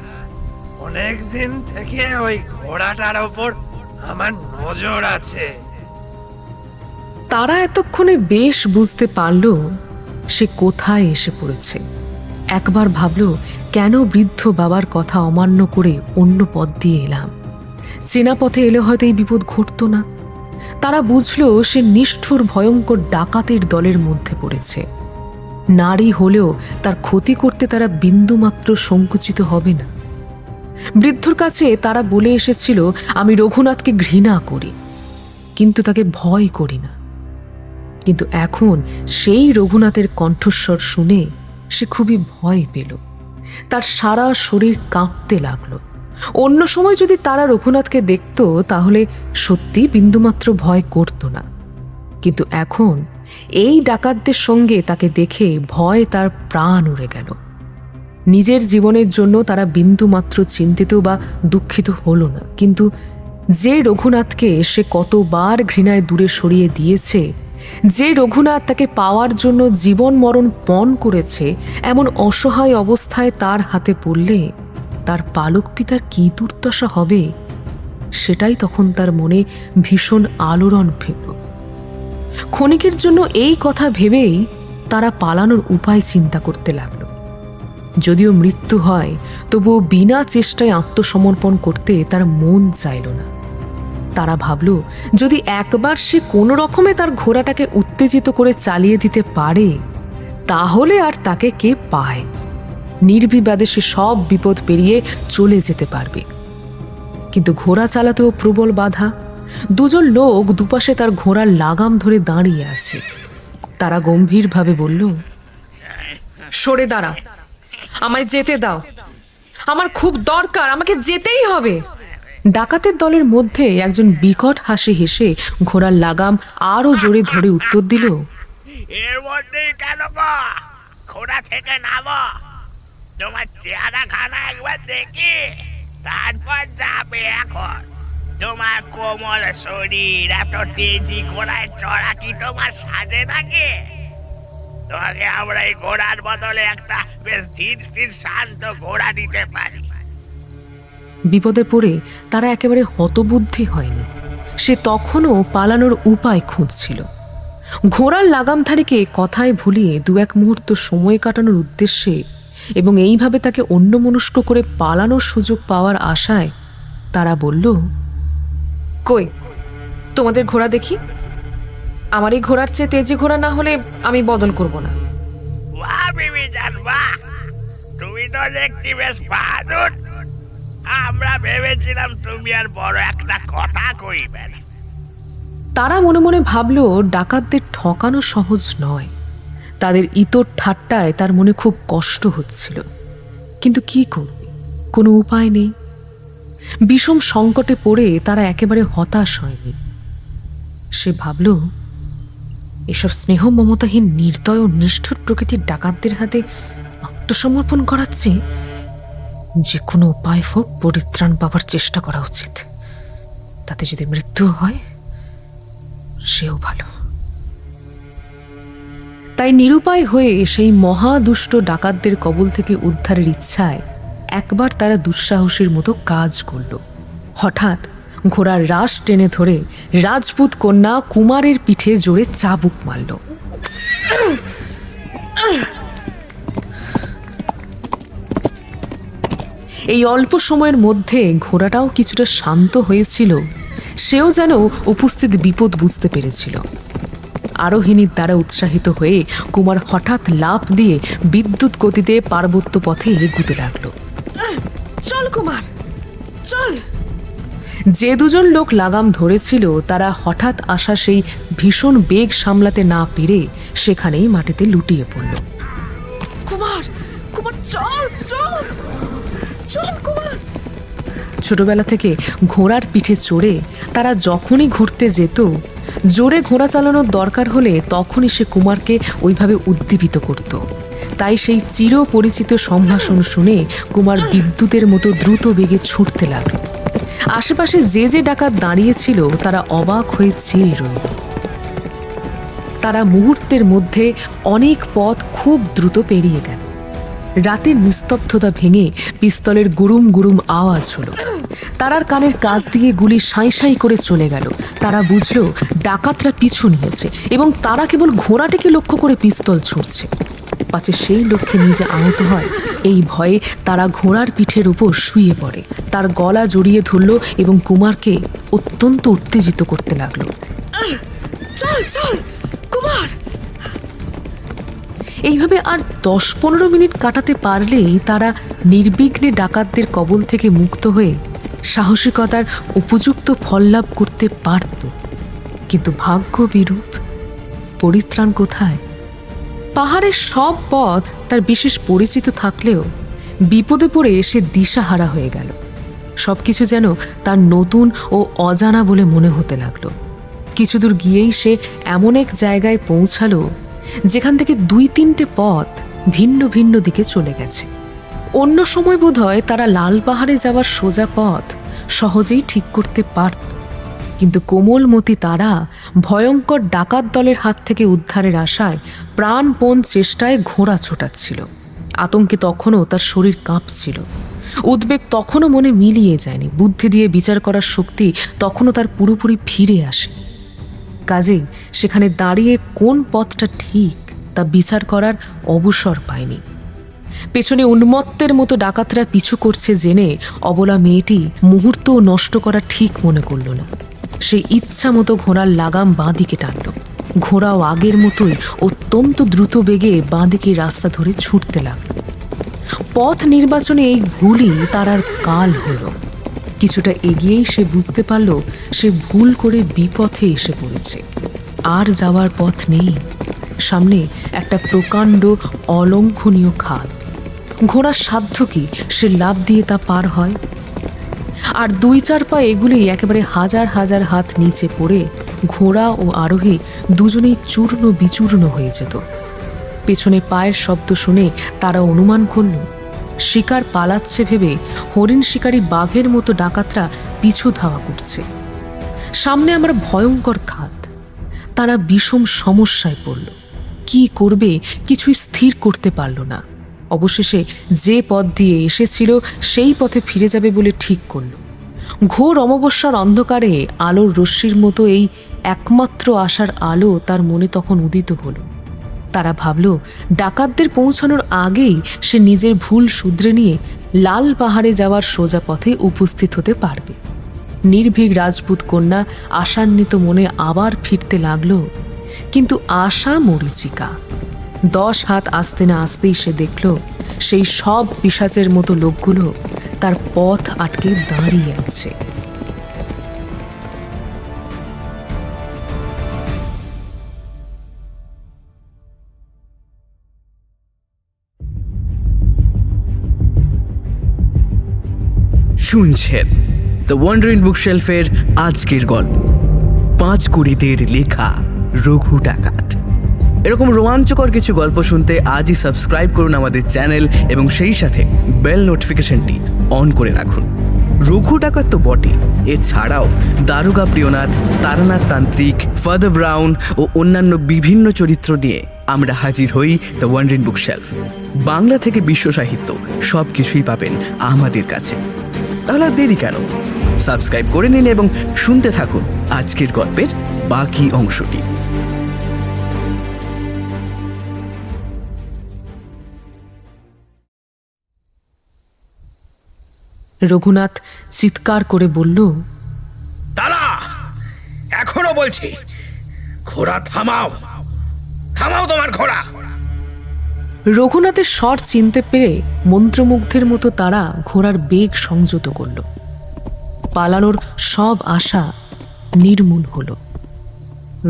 অনেক দিন থেকে ওই ঘোড়াটার ওপর আমার নজর আছে। তারা এতক্ষণে বেশ বুঝতে পারল সে কোথায় এসে পড়েছে। একবার ভাবল, কেন বৃদ্ধ বাবার কথা অমান্য করে অন্য পথ দিয়ে এলাম? চেনা পথে এলে হয়তো এই বিপদ ঘটত না। তারা বুঝল সে নিষ্ঠুর ভয়ঙ্কর ডাকাতের দলের মধ্যে পড়েছে। নারী হলেও তার ক্ষতি করতে তারা বিন্দুমাত্র সংকুচিত হবে না। বৃদ্ধর কাছে তারা বলে এসেছিল, আমি রঘুনাথকে ঘৃণা করি, কিন্তু তাকে ভয় করি না। কিন্তু এখন সেই রঘুনাথের কণ্ঠস্বর শুনে সে খুবই ভয় পেল। তার সারা শরীর কাঁপতে লাগলো। অন্য সময় যদি তারা রঘুনাথকে দেখত তাহলে সত্যি বিন্দুমাত্র ভয় করত না, কিন্তু এখন এই ডাকাতদের সঙ্গে তাকে দেখে ভয় তার প্রাণ উড়ে গেল। নিজের জীবনের জন্য তারা বিন্দুমাত্র চিন্তিত বা দুঃখিত হলো না, কিন্তু যে রঘুনাথকে সে কতবার ঘৃণায় দূরে সরিয়ে দিয়েছে, যে রঘুনাথ তাকে পাওয়ার জন্য জীবন মরণ পণ করেছে, এমন অসহায় অবস্থায় তার হাতে পড়লে তার পালক পিতার কী দুর্দশা হবে, সেটাই তখন তার মনে ভীষণ আলোড়ন ফেলল। ক্ষণিকের জন্য এই কথা ভেবেই তারা পালানোর উপায় চিন্তা করতে লাগলো। যদিও মৃত্যু হয়, তবুও বিনা চেষ্টায় আত্মসমর্পণ করতে তার মন চাইল না। তারা ভাবল, যদি একবার সে কোনো রকমে তার ঘোড়াটাকে উত্তেজিত করে চালিয়ে দিতে পারে, তাহলে আর তাকে কে পায়। নির্বিবাদে সে সব বিপদ পেরিয়ে চলে যেতে পারবে। কিন্তু ঘোড়া চালাতেও প্রবল বাধা। দুজন লোক দুপাশে তার ঘোড়ার লাগাম ধরে দাঁড়িয়ে আছে। তারা গম্ভীরভাবে বলল, সরে দাঁড়া, আমায় যেতে দাও, আমার খুব দরকার, আমাকে যেতেই হবে। ডাকাতের দলের মধ্যে একজন বিকট হাসি হেসে ঘোড়ার লাগাম আরো জোরে ধরে উত্তর দিল, এর মধ্যেই কেন গো? ঘোড়া থেকে নামো, তোমার চেহারা খানা একবার দেখি, তারপর যাবে। এখন তোমার কোমল শরীর, এত তেজি ঘোড়ায় চড়া কি তোমার সাজে নাকি? তোমাকে আমরা এই ঘোড়ার বদলে একটা বেশ ধীর স্থির শান্ত ঘোড়া দিতে পারি। বিপদে পড়ে তারা একেবারে হতবুদ্ধি হয়নি। সে তখনও পালানোর উপায় খুঁজছিল। ঘোড়ার লাগামধারীকে কথায় ভুলিয়ে দু এক মুহূর্ত সময় কাটানোর উদ্দেশ্যে এবং এইভাবে তাকে অন্যমনস্ক করে পালানোর সুযোগ পাওয়ার আশায় তারা বলল, কই তোমাদের ঘোড়া দেখি। আমার এই ঘোড়ার চেয়ে তেজি ঘোড়া না হলে আমি বদল করব না। বাহ বিবি জান, বাহ, তুমি তো দেখছি বেশ বাহাদুর। আমরা ভেবেছিলাম তুমি আর বড় একটা কথা কইবে না। তারা মনে মনে ভাবল, ডাকাতদের ঠকানো সহজ নয়। তাদের ইতর ঠাট্টায় তার মনে খুব কষ্ট হচ্ছিল, কিন্তু কি করবে, কোনো উপায় নেই। বিষম সংকটে পড়ে তারা একেবারে হতাশ হয়নি। সে ভাবল, এসব স্নেহ মমতাহীন নির্দয় ও নিষ্ঠুর প্রকৃতির ডাকাতদের হাতে আত্মসমর্পণ করাচ্ছে, যে কোনো উপায় হোক পরিত্রাণ পাবার চেষ্টা করা উচিত। তাতে যদি মৃত্যু হয় সেও ভালো। তাই নিরুপায় হয়ে সেই মহাদুষ্ট ডাকাতদের কবল থেকে উদ্ধারের ইচ্ছায় একবার তারা দুঃসাহসীর মতো কাজ করল। হঠাৎ ঘোড়ার রাশ টেনে ধরে রাজপুত কন্যা কুমারের পিঠে জোরে চাবুক মারল। এই অল্প সময়ের মধ্যে ঘোড়াটাও কিছুটা শান্ত হয়েছিল। সেও যেন উপস্থিত বিপদ বুঝতে পেরেছিল। আরোহিণীর দ্বারা উৎসাহিত হয়ে কুমার হঠাৎ লাফ দিয়ে বিদ্যুৎ গতিতে পার্বত্য পথে এগুতে লাগলো। চল কুমার চল। যে দুজন লোক লাগাম ধরেছিল তারা হঠাৎ আসা সেই ভীষণ বেগ সামলাতে না পেরে সেখানেই মাটিতে লুটিয়ে পড়ল। কুমার কুমার চল চল চল কুমার। ছোটবেলা থেকে ঘোড়ার পিঠে চড়ে তারা যখনই ঘুরতে যেত, জোরে ঘোড়া চালানোর দরকার হলে তখনই সে কুমারকে ওইভাবে উদ্দীপিত করত। তাই সেই চির পরিচিত সম্ভাষণ শুনে কুমার বিদ্যুতের মতো দ্রুত বেগে ছুটতে লাগল। আশেপাশে যে যে ডাকাত দাঁড়িয়েছিল তারা অবাক হয়ে চেয়ে রইল। তারা মুহূর্তের মধ্যে অনেক পথ খুব দ্রুত পেরিয়ে গেল। রাতের নিস্তব্ধতা ভেঙে পিস্তলের গুরুম গুরুম আওয়াজ হলো। তারার কানের কাছ দিয়ে গুলি সাঁই সাঁই করে চলে গেল। তারা বুঝল ডাকাতরা পিছু নিয়েছে এবং তারা কেবল ঘোড়াটিকে লক্ষ্য করে পিস্তল ছুড়ছে, পাছে সেই লক্ষ্যে নিজে আহত হয়। এই ভয়ে তারা ঘোড়ার পিঠের উপর শুয়ে পড়ে, তার গলা জড়িয়ে ধরল এবং কুমারকে অত্যন্ত উত্তেজিত করতে লাগলো। চল চল কুমার। এইভাবে আর 10-15 মিনিট কাটাতে পারলেই তারা নির্বিঘ্নে ডাকাতদের কবল থেকে মুক্ত হয়ে সাহসিকতার উপযুক্ত ফল লাভ করতে পারত। কিন্তু ভাগ্য বিরূপ, পরিত্রাণ কোথায়? পাহাড়ের সব পথ তার বিশেষ পরিচিত থাকলেও বিপদে পড়ে সে দিশাহারা হয়ে গেল। সবকিছু যেন তার নতুন ও অজানা বলে মনে হতে লাগলো। কিছুদূর গিয়েই সে এমন এক জায়গায় পৌঁছালো যেখান থেকে 2-3টে পথ ভিন্ন ভিন্ন দিকে চলে গেছে। অন্য সময় বোধহয় তারা লাল পাহাড়ে যাওয়ার সোজা পথ সহজেই ঠিক করতে পারত, কিন্তু কোমলমতি তারা ভয়ঙ্কর ডাকাত দলের হাত থেকে উদ্ধারের আশায় প্রাণপণ চেষ্টায় ঘোড়া ছোটাচ্ছিল। আতঙ্কে তখনও তার শরীর কাঁপছিল। উদ্বেগ তখনও মনে মিলিয়ে যায়নি। বুদ্ধি দিয়ে বিচার করার শক্তি তখনও তার পুরোপুরি ফিরে আসেনি। কাজেই সেখানে দাঁড়িয়ে কোন পথটা ঠিক তা বিচার করার অবসর পায়নি। পেছনে উন্মত্তের মতো ডাকাতরা পিছু করছে জেনে অবলা মেয়েটি মুহূর্তও নষ্ট করা ঠিক মনে করল না। সে ইচ্ছা মতো ঘোড়ার লাগাম বাঁ দিকে টানল। ঘোড়াও আগের মতোই অত্যন্ত দ্রুত বেগে বাঁ দিকে রাস্তা ধরে ছুটতে লাগল। পথ নির্বাচনে এই ভুলই তার আর কাল হলো। কিছুটা এগিয়েই সে বুঝতে পারল সে ভুল করে বিপথে এসে পড়েছে। আর যাওয়ার পথ নেই। সামনে একটা প্রকাণ্ড অলঙ্ঘনীয় খাদ। ঘোড়ার সাধ্য কি সে লাফ দিয়ে তা পার হয়? আর 2-4 পা এগুলেই একেবারে হাজার হাজার হাত নিচে পড়ে ঘোড়া ও আরোহী দুজনেই চূর্ণ বিচূর্ণ হয়ে যেত। পেছনে পায়ের শব্দ শুনে তারা অনুমান করল শিকার পালাচ্ছে ভেবে হরিণ শিকারী বাঘের মতো ডাকাতরা পিছু ধাওয়া করছে। সামনে আমার ভয়ঙ্কর খাদ। তারা বিষম সমস্যায় পড়ল। কি করবে কিছুই স্থির করতে পারল না। অবশেষে যে পথ দিয়ে এসেছিল সেই পথে ফিরে যাবে বলে ঠিক করল। ঘোর অমাবস্যার অন্ধকারে আলোর রশ্মির মতো এই একমাত্র আশার আলো তার মনে তখন উদিত হলো। তারা ভাবল ডাকাতদের পৌঁছানোর আগেই সে নিজের ভুল শুধরে নিয়ে লাল পাহাড়ে যাওয়ার সোজা পথে উপস্থিত হতে পারবে। নির্ভীক রাজপুত কন্যা আশান্বিত মনে আবার ফিরতে লাগলো, কিন্তু আশা মরীচিকা। 10 হাত আসতে না আসতেই সে দেখল সেই সব পিশাচের মতো লোকগুলো তার পথ আটকে দাঁড়িয়ে আছে। শুনছেন দ্য ওয়ান্ডারিং বুকশেলফের আজকের গল্প, 5 কুড়িদের লেখা রঘু ডাকাত। এরকম রোমাঞ্চকর কিছু গল্প শুনতে আজই সাবস্ক্রাইব করুন আমাদের চ্যানেল এবং সেই সাথে বেল নোটিফিকেশনটি অন করে রাখুন। রঘু ডাকাত তো বটে, এছাড়াও দারোগা প্রিয়নাথ, তারানাথ তান্ত্রিক, ফাদার ব্রাউন ও অন্যান্য বিভিন্ন চরিত্র নিয়ে আমরা হাজির হই দ্য ওয়ান্ডারিং বুকশেলফ। বাংলা থেকে বিশ্ব সাহিত্য সব কিছুই পাবেন আমাদের কাছে। তাহলে আর দেরি কেন? সাবস্ক্রাইব করে নিন এবং শুনতে থাকুন আজকের গল্পের বাকি অংশটি। রঘুনাথ চিৎকার করে বলল, দাঁড়া! বলছি, ঘোড়া থামাও, থামাও তোমার ঘোড়া। রঘুনাথের স্বর চিনতে পেরে মন্ত্রমুগ্ধের মতো তারা ঘোড়ার বেগ সংযত করল। পালানোর সব আশা নির্মূল হল।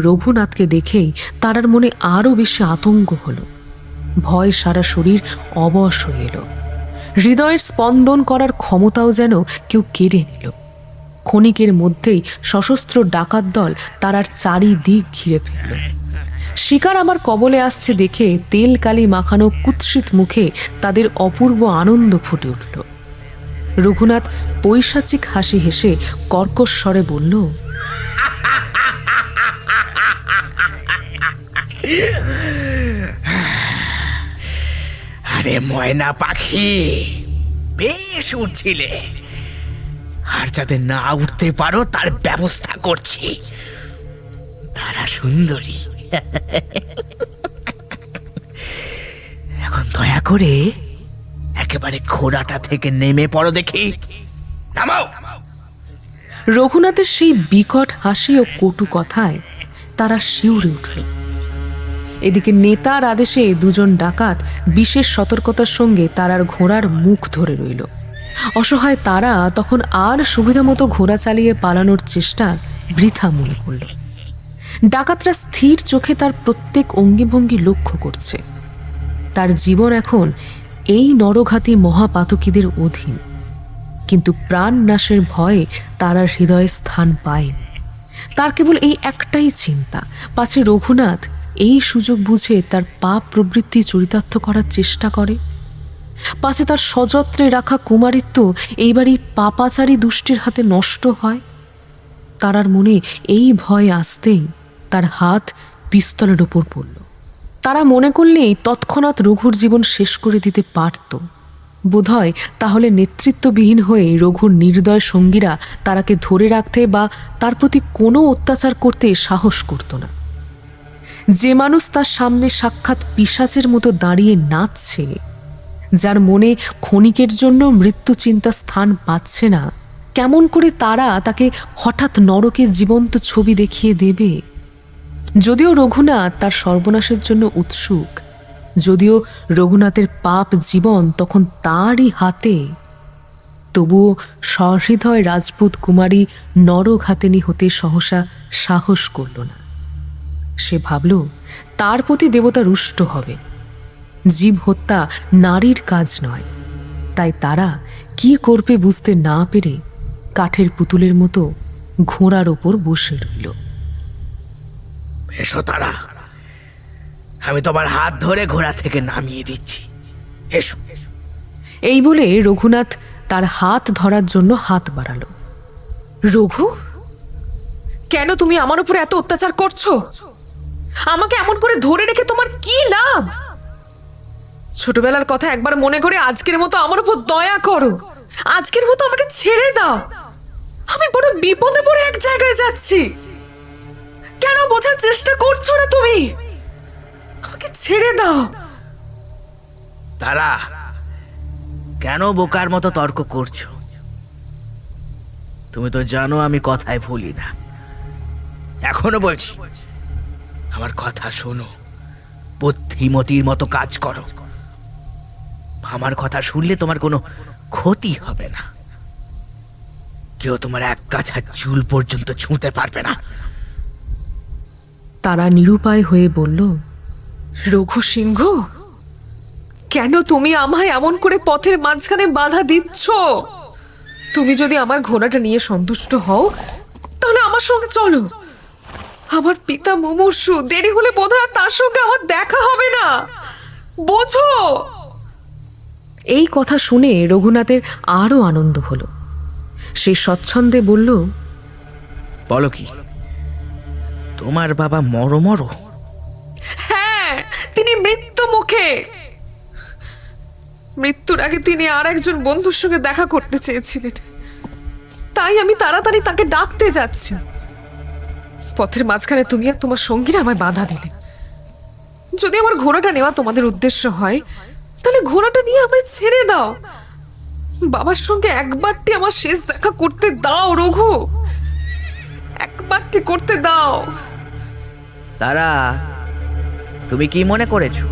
রঘুনাথকে দেখেই তারার মনে আরো বেশি আতঙ্ক হলো। ভয় সারা শরীর অবশ হয়ে এলো। হৃদয়ের স্পন্দন করার ক্ষমতাও যেন কেউ কেড়ে নিল। ক্ষণিকের মধ্যেই সশস্ত্র ডাকাত দল তারার চারিদিক ঘিরে ফেলল। শিকার আমার কবলে আসছে দেখে তেল কালি মাখানো কুৎসিত মুখে তাদের অপূর্ব আনন্দ ফুটে উঠল। রঘুনাথ পৈশাচিক হাসি হেসে কর্কশ স্বরে বলল, আরে ময়না পাখি, বেশ উঠছিলে, আর যাতে না উঠতে পারো তার ব্যবস্থা করছি। তারা সুন্দরী, এখন দয়া করে একেবারে ঘোড়াটা থেকে নেমে পড়ো দেখি। নামাও। রঘুনাথের সেই বিকট হাসি ও কটু কথায় তারা শিউরে উঠল। এদিকে নেতার আদেশে দুজন ডাকাত বিশেষ সতর্কতার সঙ্গে তারার ঘোড়ার মুখ ধরে রইল। অসহায় তারা তখন আর সুবিধা মতো ঘোড়া চালিয়ে পালানোর চেষ্টা বৃথা মনে করল। ডাকাতরা স্থির চোখে তার প্রত্যেক অঙ্গিভঙ্গি লক্ষ্য করছে। তার জীবন এখন এই নরঘাতী মহাপাতকীদের অধীন, কিন্তু প্রাণ নাশের ভয়ে তারার হৃদয়ে স্থান পায়নি। তার কেবল এই একটাই চিন্তা, পাছে রঘুনাথ এই সুযোগ বুঝে তার পাপ প্রবৃত্তি চরিতার্থ করার চেষ্টা করে, পাছে তার সযত্নে রাখা কুমারিত্ব এইবারই পাপাচারী দুষ্টির হাতে নষ্ট হয়। তারার মনে এই ভয় আসতেই তার হাত পিস্তলের ওপর পড়ল। তারা মনে করলেই তৎক্ষণাৎ রঘুর জীবন শেষ করে দিতে পারত। বোধহয় তাহলে নেতৃত্ববিহীন হয়ে রঘুর নির্দয় সঙ্গীরা তারাকে ধরে রাখতে বা তার প্রতি কোনো অত্যাচার করতে সাহস করত না। যে মানুষ তার সামনে সাক্ষাৎ পিশাচের মতো দাঁড়িয়ে নাচছে, যার মনে ক্ষণিকের জন্য মৃত্যু চিন্তা স্থান পাচ্ছে না, কেমন করে তারা তাকে হঠাৎ নরকের জীবন্ত ছবি দেখিয়ে দেবে? যদিও রঘুনাথ তার সর্বনাশের জন্য উৎসুক, যদিও রঘুনাথের পাপ জীবন তখন তারই হাতে, তবুও সহৃদয় রাজপুত কুমারী নরঘাতিনী হতে সহসা সাহস করল না। সে ভাবল তার প্রতি দেবতা রুষ্ট হবে। জীব হত্যা নারীর কাজ নয়। তাই তারা কি করবে বুঝতে না পেরে কাঠের পুতুলের মতো ঘোড়ার ওপর বসে রইল। এসো তারা, আমি তোমার হাত ধরে ঘোড়া থেকে নামিয়ে দিচ্ছি। এসো। এই বলে রঘুনাথ তার হাত ধরার জন্য হাত বাড়ালো। রঘু, কেন তুমি আমার উপরে এত অত্যাচার করছো? আমাকে এমন করে ধরে রেখে তোমার কি লাভ? ছোটবেলার কথা একবার মনে করে আজকের মতো আমার উপর দয়া করো। আজকের মতো আমাকে ছেড়ে দাও। আমি বড় বিপদে পড়ে এক জায়গায় যাচ্ছি। কেন বোঝার চেষ্টা করছো না তুমি? আমাকে ছেড়ে দাও। তারা, কেন বোকার মতো তর্ক করছো? তুমি তো জানো আমি কথায় ভুলি না। এখনো বলছি, আমার কথা শোনো, বুদ্ধিমতির মতো কাজ করো। আমার কথা শুনলে তোমার কোনো ক্ষতি হবে না। কেউ তোমার এক গাছা চুল পর্যন্ত ছুঁতে পারবে না। তারা নিরুপায় হয়ে বলল, রঘু সিংহ, কেন তুমি আমায় এমন করে পথের মাঝখানে বাধা দিচ্ছ? তুমি যদি আমার ঘোড়াটা নিয়ে সন্তুষ্ট হও তাহলে আমার সঙ্গে চলো। আমার পিতা মুমূর্ষু, দেরি হলে বোধহয় তার সঙ্গে আমার দেখা হবে না, বোঝো? এই কথা শুনে রঘুনাথের আরো আনন্দ হলো। সে স্বচ্ছন্দে বলল, বলো কি, তোমার বাবা মরো? হ্যাঁ, তিনি মৃত্যু মুখে। মৃত্যুর আগে তিনি আর একজন বন্ধুর সঙ্গে দেখা করতে চেয়েছিলেন, তাই আমি তাড়াতাড়ি তাকে ডাকতে যাচ্ছি। পথের মাঝখানে তুমি আর তোমার সঙ্গীরা আমায় বাধা দিলে। যদি আমার ঘোড়াটা নেওয়া তোমাদের উদ্দেশ্য হয় তাহলে ঘোড়াটা নিয়ে আমায় ছেড়ে দাও। বাবার সঙ্গে একবারটি আমার শেষ দেখা করতে দাও রঘু। পাঠটি করতে দাও। তারা, তুমি কি মনে করেছো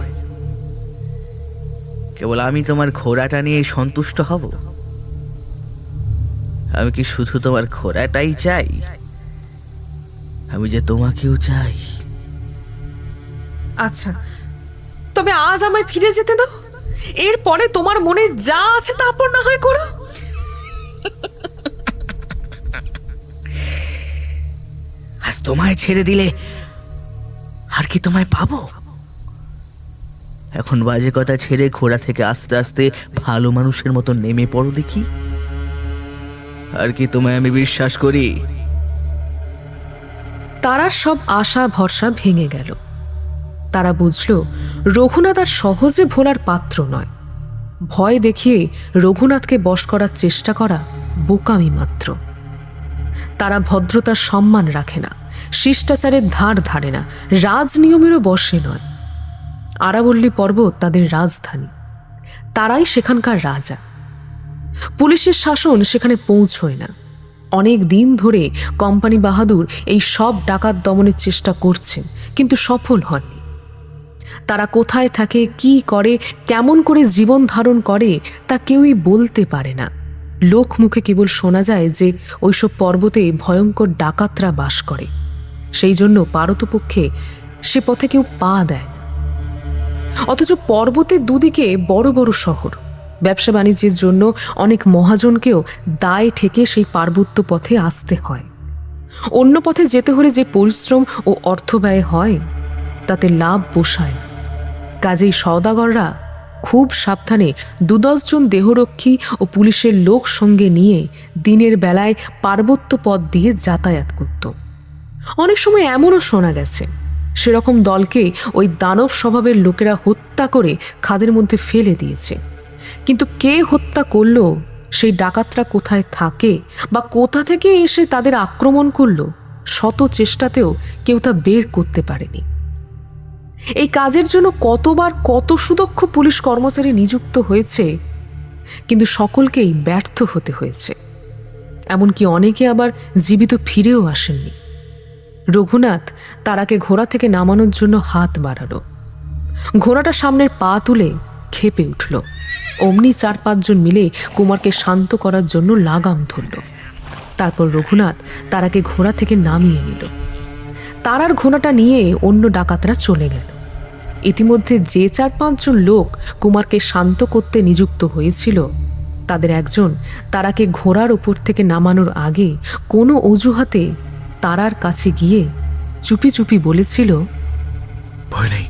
কেবল আমি তোমার ঘোড়াটা নিয়ে সন্তুষ্ট হব? আমি কি শুধু তোমার ঘোড়াটাই চাই? আমি যে তোমাকেও চাই। আচ্ছা, তবে আজ আমায় ফিরে যেতে দাও। এরপরে তোমার মনে যা আছে তারপর না হয় করো। আজ তোমায় ছেড়ে দিলে আর কি তোমায় পাবো? এখন বাজে কথা ছেড়ে ঘোড়া থেকে আস্তে আস্তে ভালো মানুষের মতো নেমে পড়ো দেখি। আর কি তোমায় আমি বিশ্বাস করি? তারার সব আশা ভরসা ভেঙে গেল। তারা বুঝল রঘুনাথ আর সহজে ভোলার পাত্র নয়। ভয় দেখিয়ে রঘুনাথকে বশ করার চেষ্টা করা বোকামি মাত্র। তারা ভদ্রতার সম্মান রাখে না, শিষ্টাচারের ধার ধারে না, রাজনিয়মেরও বশে নয়। আরাবল্লী পর্বত তাদের রাজধানী, তারাই সেখানকার রাজা। পুলিশের শাসন সেখানে পৌঁছয় না। অনেক দিন ধরে কোম্পানি বাহাদুর এই সব ডাকাত দমনের চেষ্টা করছেন, কিন্তু সফল হননি। তারা কোথায় থাকে, কি করে, কেমন করে জীবন ধারণ করে তা কেউই বলতে পারে না। লোক মুখে কেবল শোনা যায় যে ওইসব পর্বতে ভয়ঙ্কর ডাকাতরা বাস করে। সেই জন্য পারতপক্ষে সে পথে কেউ পা দেয় না। অথচ পর্বতের দুদিকে বড় বড় শহর, ব্যবসা বাণিজ্যের জন্য অনেক মহাজনকেও দায় ঠেকে সেই পার্বত্য পথে আসতে হয়। অন্য পথে যেতে হলে যে পরিশ্রম ও অর্থ ব্যয় হয় তাতে লাভ পোষায় না। কাজেই সওদাগররা খুব সাবধানে ২-১০ জন দেহরক্ষী ও পুলিশের লোক সঙ্গে নিয়ে দিনের বেলায় পার্বত্য পথ দিয়ে যাতায়াত করত। অনেক সময় এমনও শোনা গেছে সেরকম দলকে ওই দানব স্বভাবের লোকেরা হত্যা করে খাদের মধ্যে ফেলে দিয়েছে। কিন্তু কে হত্যা করলো, সেই ডাকাতরা কোথায় থাকে বা কোথা থেকে এসে তাদের আক্রমণ করলো, শত চেষ্টাতেও কেউ তা বের করতে পারেনি। এই কাজের জন্য কতবার কত সুদক্ষ পুলিশ কর্মচারী নিযুক্ত হয়েছে, কিন্তু সকলকেই ব্যর্থ হতে হয়েছে। এমনকি অনেকে আবার জীবিত ফিরেও আসেননি। রঘুনাথ তারাকে ঘোড়া থেকে নামানোর জন্য হাত বাড়ালো। ঘোড়াটা সামনের পা তুলে ক্ষেপে উঠল। অমনি ৪-৫ জন মিলে কুমারকে শান্ত করার জন্য লাগাম ধরল। তারপর রঘুনাথ তারাকে ঘোড়া থেকে নামিয়ে নিল। তারার ঘোড়াটা নিয়ে অন্য ডাকাতরা চলে গেল। ইতিমধ্যে যে ৪-৫ জন লোক কুমারকে শান্ত করতে নিযুক্ত হয়েছিল, তাদের একজন তারাকে ঘোড়ার উপর থেকে নামানোর আগে কোনো অজুহাতে তারার কাছে গিয়ে চুপি চুপি বলেছিল, ভয় নেই,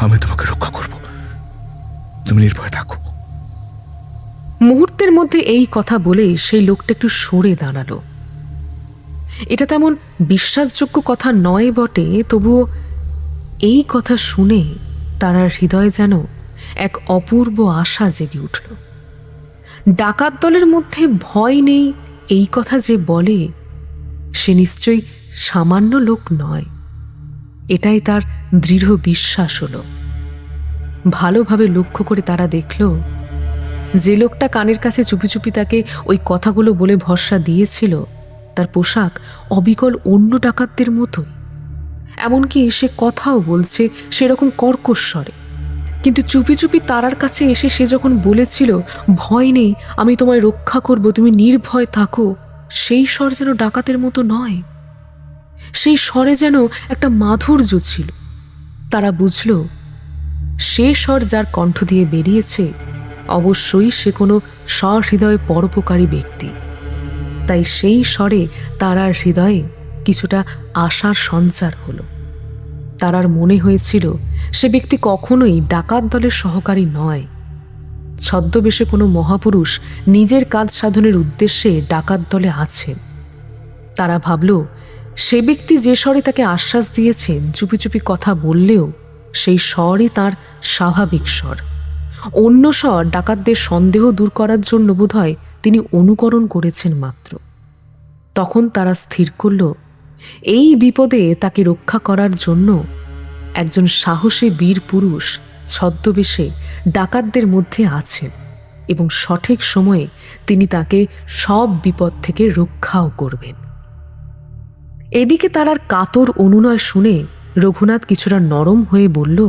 আমি তোমাকে রক্ষা করব, তুমি নির্ভয় থাকো। মুহূর্তের মধ্যে এই কথা বলে সেই লোকটা একটু সরে দাঁড়ালো। এটা তেমন বিশ্বাসযোগ্য কথা নয় বটে, তবুও এই কথা শুনে তারার হৃদয়ে যেন এক অপূর্ব আশা জেগে উঠল। ডাকাত দলের মধ্যে ভয় নেই এই কথা যে বলে, সে নিশ্চয়ই সামান্য লোক নয়। এটাই তার দৃঢ় বিশ্বাস হলো। ভালোভাবে লক্ষ্য করে তারা দেখল, যে লোকটা কানের কাছে চুপি চুপি তাকে ওই কথাগুলো বলে ভরসা দিয়েছিল, তার পোশাক অবিকল অন্য ডাকাতদের মতোই। এমনকি সে কথাও বলছে সেরকম কর্কশ স্বরে। কিন্তু চুপি চুপি তারার কাছে এসে সে যখন বলেছিল, ভয় নেই, আমি তোমায় রক্ষা করব, তুমি নির্ভয় থাকো, সেই স্বর যেন ডাকাতের মতো নয়। সেই স্বরে যেন একটা মাধুর্য ছিল। তারা বুঝল, সে স্বর যার কণ্ঠ দিয়ে বেরিয়েছে অবশ্যই সে কোনো সহৃদয় পরোপকারী ব্যক্তি। তাই সেই স্বরে তারার হৃদয়ে কিছুটা আশার সঞ্চার হলো। তারার মনে হয়েছিল সে ব্যক্তি কখনোই ডাকাত দলের সহকারী নয়। ছদ্মবেশে কোনো মহাপুরুষ নিজের কাজ সাধনের উদ্দেশ্যে ডাকাত দলে আছেন। তারা ভাবল, সে ব্যক্তি যে স্বরে তাকে আশ্বাস দিয়েছেন, চুপি চুপি কথা বললেও সেই স্বরই তার স্বাভাবিক স্বর। অন্য স্বর ডাকাতদের সন্দেহ দূর করার জন্য বোধহয় তিনি অনুকরণ করেছেন মাত্র। তখন তারা স্থির করল, এই বিপদে তাকে রক্ষা করার জন্য একজন সাহসী বীর পুরুষ ছদ্মবেশে ডাকাতদের মধ্যে আছেন এবং সঠিক সময়ে তিনি তাকে সব বিপদ থেকে রক্ষাও করবেন। এদিকে তারার কাতর অনুনয় শুনে রঘুনাথ কিছুটা নরম হয়ে বলল,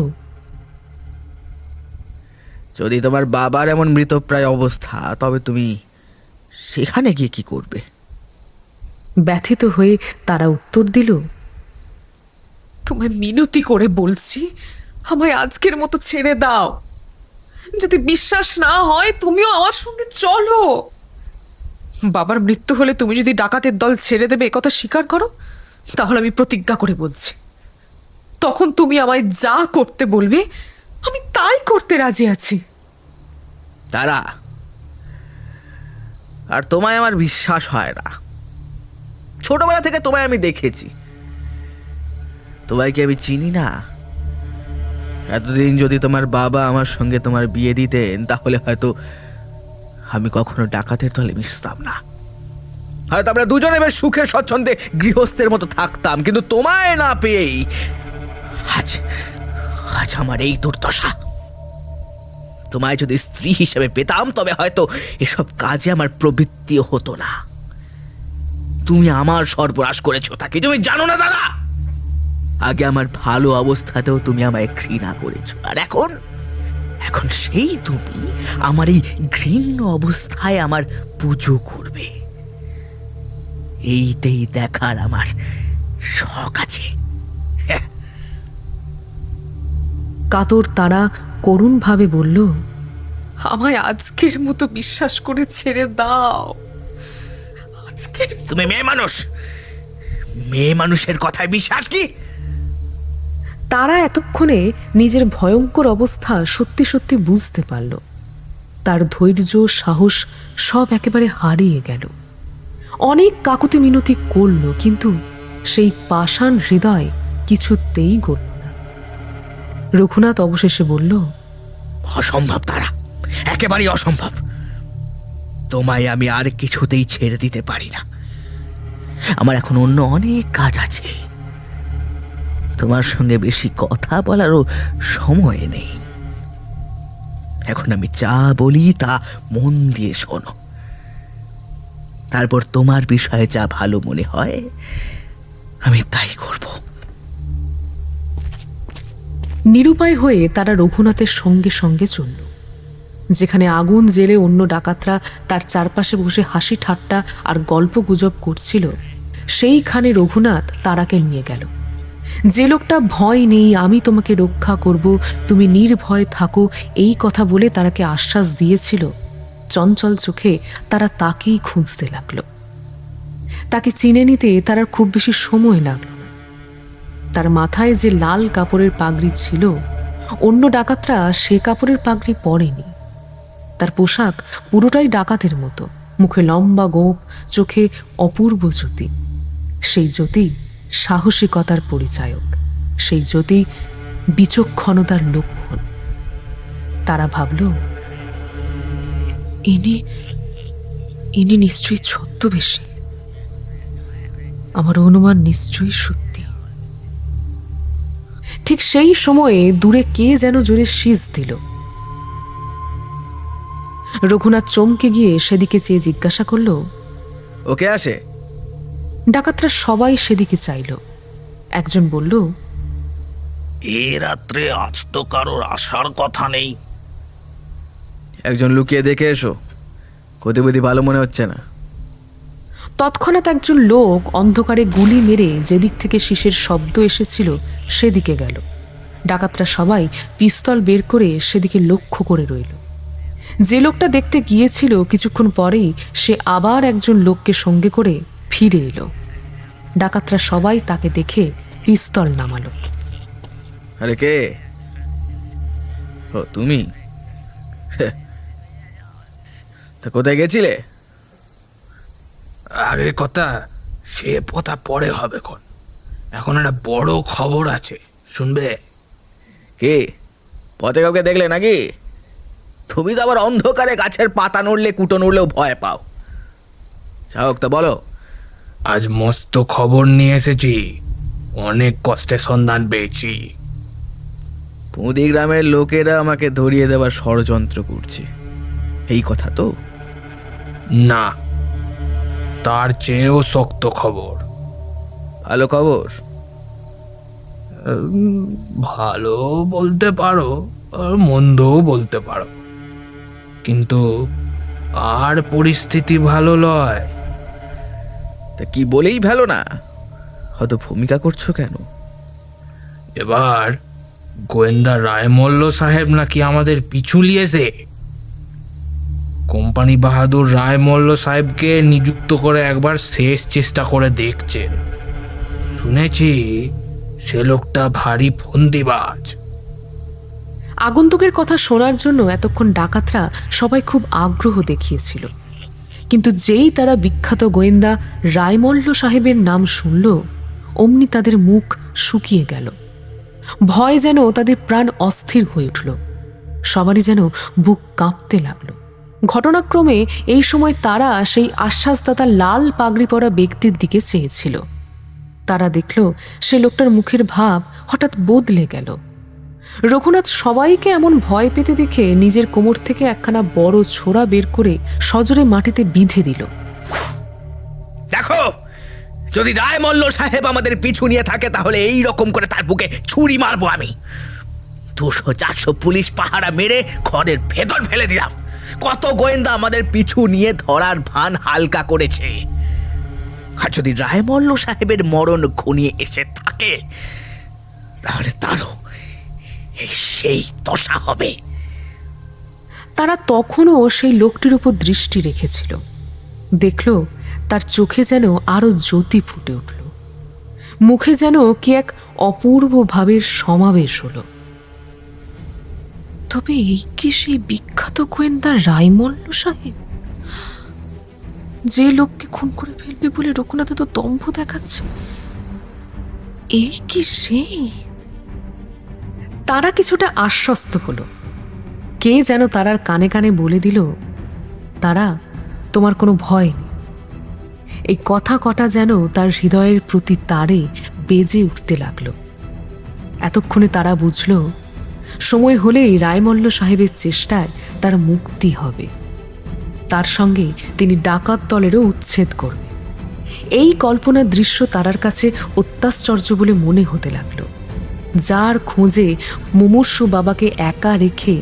যদি তোমার বাবার এমন মৃতপ্রায় অবস্থা, তবে তুমি সেখানে গিয়ে কি করবে? ব্যথিত হয়ে তারা উত্তর দিল, তোমায় মিনতি করে বলছি, আমায় আজকের মতো ছেড়ে দাও। যদি বিশ্বাস না হয় তুমিও আমার সঙ্গে চলো। বাবার মৃত্যু হলে তুমি যদি ডাকাতের দল ছেড়ে দেবে একথা স্বীকার করো, তাহলে আমি প্রতিজ্ঞা করে বলছি, তখন তুমি আমায় যা করতে বলবে আমি তাই করতে রাজি আছি। তারা, আর তোমায় আমার বিশ্বাস হয় না। ছোটবেলা থেকে তোমায় আমি দেখেছি, তোমায় কি আমি চিনি না? এতদিন যদি তোমার বাবা আমার সঙ্গে তোমার বিয়ে দিতেন, তাহলে হয়তো আমি কখনো ডাকাতের দলে মিশতাম না। হয়তো আমরা দুজনে বেশ সুখে স্বচ্ছন্দে গৃহস্থের মতো থাকতাম, কিন্তু তোমায় না পেয়েই আজ আজ আমার এই দুর্দশা। তোমায় যদি স্ত্রী হিসেবে পেতাম, তবে হয়তো এসব কাজে আমার প্রবৃত্তিও হতো না। তুমি আমার সর্বনাশ করেছো, তা কি তুমি জানো না দাদা? আগে আমার ভালো অবস্থাতেও তুমি আমায় ঘৃণা করেছো, আর এখন এখন সেই তুমি আমার এই ঘৃণ্য অবস্থায় আমার পুজো করবে, এইটাই দেখার আমার শখ আছে। কাতর তারা করুণভাবে বলল, আমায় আজকের মতো বিশ্বাস করে ছেড়ে দাও। আজকের তুমি মেয়ে মানুষ, মেয়ে মানুষের কথায় বিশ্বাস কি? তারা এতক্ষণে নিজের ভয়ঙ্কর অবস্থা সত্যি সত্যি বুঝতে পারল। তার ধৈর্য সাহস সব একেবারে হারিয়ে গেল। অনেক কাকুতি মিনতি করল, কিন্তু সেই পাষাণ হৃদয় কিছুতেই গড়ল না। রঘুনাথ অবশেষে বলল, অসম্ভব তারা, একেবারেই অসম্ভব। তোমায় আমি আর কিছুতেই ছেড়ে দিতে পারি না। আমার এখন অন্য অনেক কাজ আছে, তোমার সঙ্গে বেশি কথা বলারও সময় নেই। এখন আমি যা বলি তা মন দিয়ে শোনো, তারপর তোমার বিষয়ে যা ভালো মনে হয় আমি তাই করব। নিরুপায় হয়ে তারা রঘুনাথের সঙ্গে সঙ্গে চলল। যেখানে আগুন জেলে অন্য ডাকাতরা তার চারপাশে বসে হাসি ঠাট্টা আর গল্প গুজব করছিল, সেইখানে রঘুনাথ তারাকে নিয়ে গেল। যে লোকটা ভয় নেই, আমি তোমাকে রক্ষা করব, তুমি নির্ভয় থাকো, এই কথা বলে তারাকে আশ্বাস দিয়েছিল, চঞ্চল চোখে তারা তাকেই খুঁজতে লাগলো। তাকে চিনে নিতে তার আর খুব বেশি সময় লাগলো না। তার মাথায় যে লাল কাপড়ের পাগড়ি ছিল, অন্য ডাকাতরা সে কাপড়ের পাগড়ি পরেনি। তার পোশাক পুরোটাই ডাকাতের মতো, মুখে লম্বা গোঁফ, চোখে অপূর্ব জ্যোতি। সেই জ্যোতি সাহসিকতার পরিচায়ক, সেই জ্যোতি বিচক্ষণতার লক্ষণ। তারা ভাবল, ইনি নিশ্চয়ই ছদ্মবেশী। আমার অনুমান নিশ্চয়ই সত্যি। ঠিক সেই সময়ে দূরে কে যেন জোরে শীষ দিল। রঘুনাথ চমকে গিয়ে সেদিকে চেয়ে জিজ্ঞাসা করল, ওকে আসে? ডাকাতরা সবাই সেদিকে চাইল। একজন বলল, এ রাত্রে আজ তো কারোর আসার কথা নেই। একজন লুকিয়ে দেখে এসো, গতিবিধি ভালো মনে হচ্ছে না। তৎক্ষণাৎ একজন লোক অন্ধকারে গুলি মেরে যেদিক থেকে শীষের শব্দ এসেছিল সেদিকে গেল। ডাকাতরা সবাই পিস্তল বের করে সেদিকে লক্ষ্য করে রইল। যে লোকটা দেখতে গিয়েছিল কিছুক্ষণ পরেই সে আবার একজন লোককে সঙ্গে করে ফিরে এলো। ডাকাতরা সবাই তাকে দেখে পিস্তল নামালো। আরে কে? ও তুমি? তা কোথায় গেছিলে? আগের কথা সে কথা পরে হবে, এখন একটা বড় খবর আছে, শুনবে? কে? পথে কাউকে দেখলে নাকি? তুমি তো আবার অন্ধকারে গাছের পাতা নড়লে কুটো নড়লেও ভয় পাও। যাও তা বলো। আজ মস্ত খবর নিয়ে এসেছি, অনেক কষ্টে সন্ধান পেয়েছি। পুঁদি গ্রামের লোকেরা আমাকে ধরিয়ে দেওয়ার ষড়যন্ত্র করছে, এই কথা তো? না, তার চেয়েও শক্ত খবর। ভালো খবর? ভালো বলতে পারো আর মন্দও বলতে পারো, কিন্তু আর পরিস্থিতি ভালো নয়। তা কি বলেই ভালো না? হয়তো ভূমিকা করছো কেন? এবার গোয়েন্দা রায়মল্ল সাহেব নাকি আমাদের পিছু লিয়েছে। কোম্পানি বাহাদুর রায়মল্ল সাহেবকে নিযুক্ত করে একবার শেষ চেষ্টা করে দেখছেন। শুনেছি সে লোকটা ভারী ফন্দিবাজ। আগন্তুকের কথা শোনার জন্য এতক্ষণ ডাকাতরা সবাই খুব আগ্রহ দেখিয়েছিল, কিন্তু যেই তারা বিখ্যাত গোয়েন্দা রায়মল্ল সাহেবের নাম শুনল, অমনি তাদের মুখ শুকিয়ে গেল। ভয় যেন তাদের প্রাণ অস্থির হয়ে উঠল, সবারই যেন বুক কাঁপতে লাগলো। ঘটনাক্রমে এই সময় তারা সেই আশ্বাসদাতা লাল পাগড়ি পরা ব্যক্তির দিকে চেয়েছিল। তারা দেখল সে লোকটার মুখের ভাব হঠাৎ বদলে গেল। রঘুনাথ সবাইকে এমন ভয় পেতে দেখে নিজের কোমর থেকে একখানা বড় ছোরা বের করে সজোরে মাটিতে বিঁধে দিল। দেখো, যদি রায়মল্ল সাহেব আমাদের পিছু নিয়ে থাকে তাহলে এই রকম করে তার বুকে ছুরি মারবো আমি। 200-400 পুলিশ পাহারা মেরে ঘরের ভেতর ফেলে দিলাম। কত গোয়েন্দা আমাদের পিছু নিয়ে ধরার ভান হালকা করেছে। আর যদি রায়মল্ল সাহেবের মরণ ঘনিয়ে এসে থাকে তাহলে তারও সেই দশা হবে। তারা তখনও সেই লোকটির উপর দৃষ্টি রেখেছিল। দেখল তার চোখে যেন আরো জ্যোতি ফুটে উঠল, মুখে যেন কি এক অপূর্ব ভাবের সমাবেশ হলো। তবে এই কি সেই বিখ্যাত গোয়েন্দা রায়মল্ল সাহেব, যে লোককে খুন করে ফেলবে বলে রঘুনাথ তো দম্ভ দেখাচ্ছে? এই কি সেই? তারা কিছুটা আশ্বস্ত হলো। কে যেন তারার কানে কানে বলে দিল, তারা, তোমার কোনো ভয় নেই। এই কথা কটা যেন তার হৃদয়ের প্রতি তারে বেজে উঠতে লাগলো। এতক্ষণে তারা বুঝল সময় হলেই রায়মল্ল সাহেবের চেষ্টায় তার মুক্তি হবে। তার সঙ্গে তিনি ডাকাত দলেরও উচ্ছেদ করবে। এই কল্পনার দৃশ্য তারার কাছে অত্যাশ্চর্য বলে মনে হতে লাগলো। যার খোঁজে মুমূর্ষু বাবাকে একা রেখে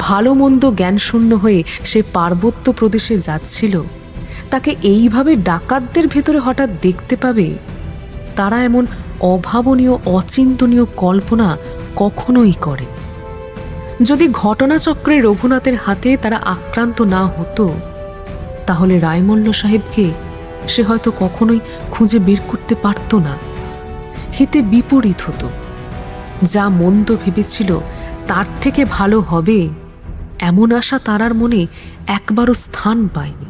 ভালো মন্দ জ্ঞানশূন্য হয়ে সে পার্বত্য প্রদেশে যাচ্ছিল, তাকে এইভাবে ডাকাতদের ভেতরে হঠাৎ দেখতে পাবে, তারা এমন অভাবনীয় অচিন্তনীয় কল্পনা কখনোই করেনি। যদি ঘটনাচক্রে রঘুনাথের হাতে তারা আক্রান্ত না হতো, তাহলে রায়মল্ল সাহেবকে সে হয়তো কখনোই খুঁজে বের করতে পারত না। হিতে বিপরীত হতো। যা মন্দ ভেবেছিল তার থেকে ভালো হবে এমন আশা তারার মনে একবারও স্থান পায়নি।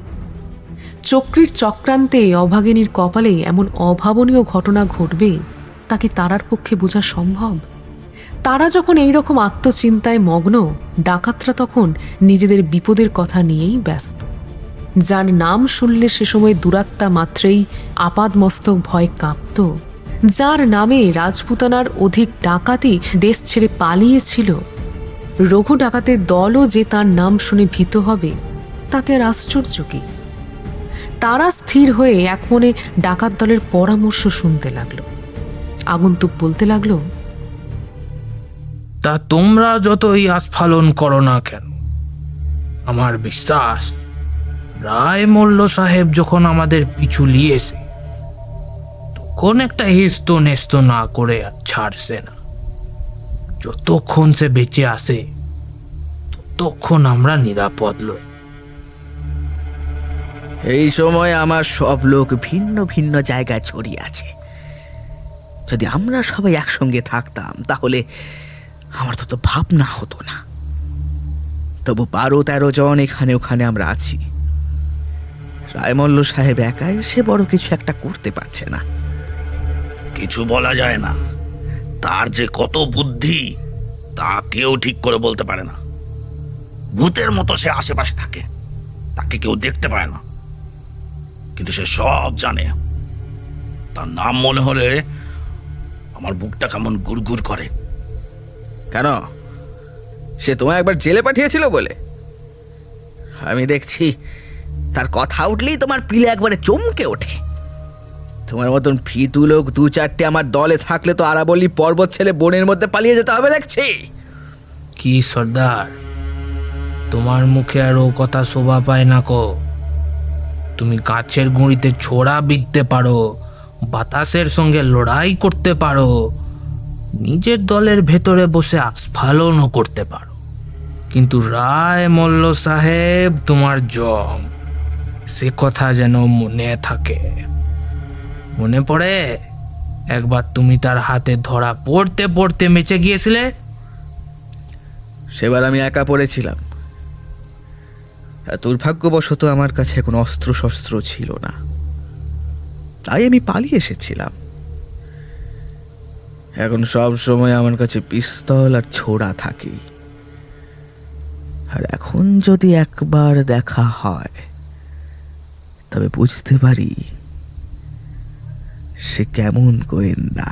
চক্রীর চক্রান্তে অভাগিনীর কপালে এমন অভাবনীয় ঘটনা ঘটবে তা কি তারার পক্ষে বোঝা সম্ভব? তারা যখন এইরকম আত্মচিন্তায় মগ্ন, ডাকাতরা তখন নিজেদের বিপদের কথা নিয়েই ব্যস্ত। যার নাম শুনলে সে সময় দুরাত্মা মাত্রেই আপাদমস্তক ভয় কাঁপত, যার নামে রাজপুতানার অধিক ডাকাতি দেশ ছেড়ে পালিয়েছিল, রঘু ডাকাতের দলও যে তার নাম শুনে ভীত হবে, তাতে আর আশ্চর্য কি? তারা স্থির হয়ে এক মনে ডাকাত দলের পরামর্শ শুনতে লাগলো। আগন্তুক বলতে লাগলো, তা তোমরা যতই আস্ফালন করো না কেন, আমার বিশ্বাস রায়মল্ল সাহেব যখন আমাদের পিছু লিয়েছে তখন একটা হেস্ত নেস্ত না করে আর ছাড়ছে না। যতক্ষণ সে বেঁচে আসে ততক্ষণ আমরা নিরাপদ লই। এই সময় আমার সব লোক ভিন্ন ভিন্ন জায়গায় ছড়িয়ে আছে। যদি আমরা সবাই একসঙ্গে থাকতাম তাহলে আমার তো ভাবনা হতো না। তবু 12-13 জন এখানে ওখানে আমরা আছি। রায়মল্ল সাহেব একাই সে বড় কিছু একটা করতে পারছে না। কিছু বলা যায় না, তার যে কত বুদ্ধি তা কেউ ঠিক করে বলতে পারে না। ভূতের মতো সে আশেপাশে থাকে, তাকে কেউ দেখতে পায় না, কিন্তু সে সব জানে। তার নাম মনে হলে আমার বুকটা কেমন গুড়গুড় করে। কেন? সে তোমায় একবার জেলে পাঠিয়েছিল বলে? আমি দেখছি তার কথা উঠলেই তোমার পিলে একবারে চমকে ওঠে। তোমার মতন ফিতু লোক 2-4টে আমার দলে থাকলে তো আরাবল্লী পর্বত ছেলে বনের মধ্যে পালিয়ে যেতে হবে দেখছি। কি সর্দার, তোমার মুখে আর ও কথা শোভা পায় না কো। তুমি গাছের গুঁড়িতে ছোড়া বিঁধতে পারো, বাতাসের সঙ্গে লড়াই করতে পারো, নিজের দলের ভেতরে বসে আস্ফালনও করতে পারো, কিন্তু রায় মল্ল সাহেব তোমার জম, সে কথা যেন মনে থাকে। মনে পড়ে একবার তুমি তার হাতে ধরা পড়তে পড়তে মেচে গিয়েছিলে? সেবার আমি একা পড়েছিলাম। দুর্ভাগ্যবশত আমার কাছে কোনো অস্ত্র শস্ত্র ছিল না, তাই আমি পালিয়ে এসেছিলাম। এখন সব সময় আমার কাছে পিস্তল আর ছোড়া থাকে, আর এখন যদি একবার দেখা হয় তবে বুঝতে পারি সে কেমন গোয়েন্দা।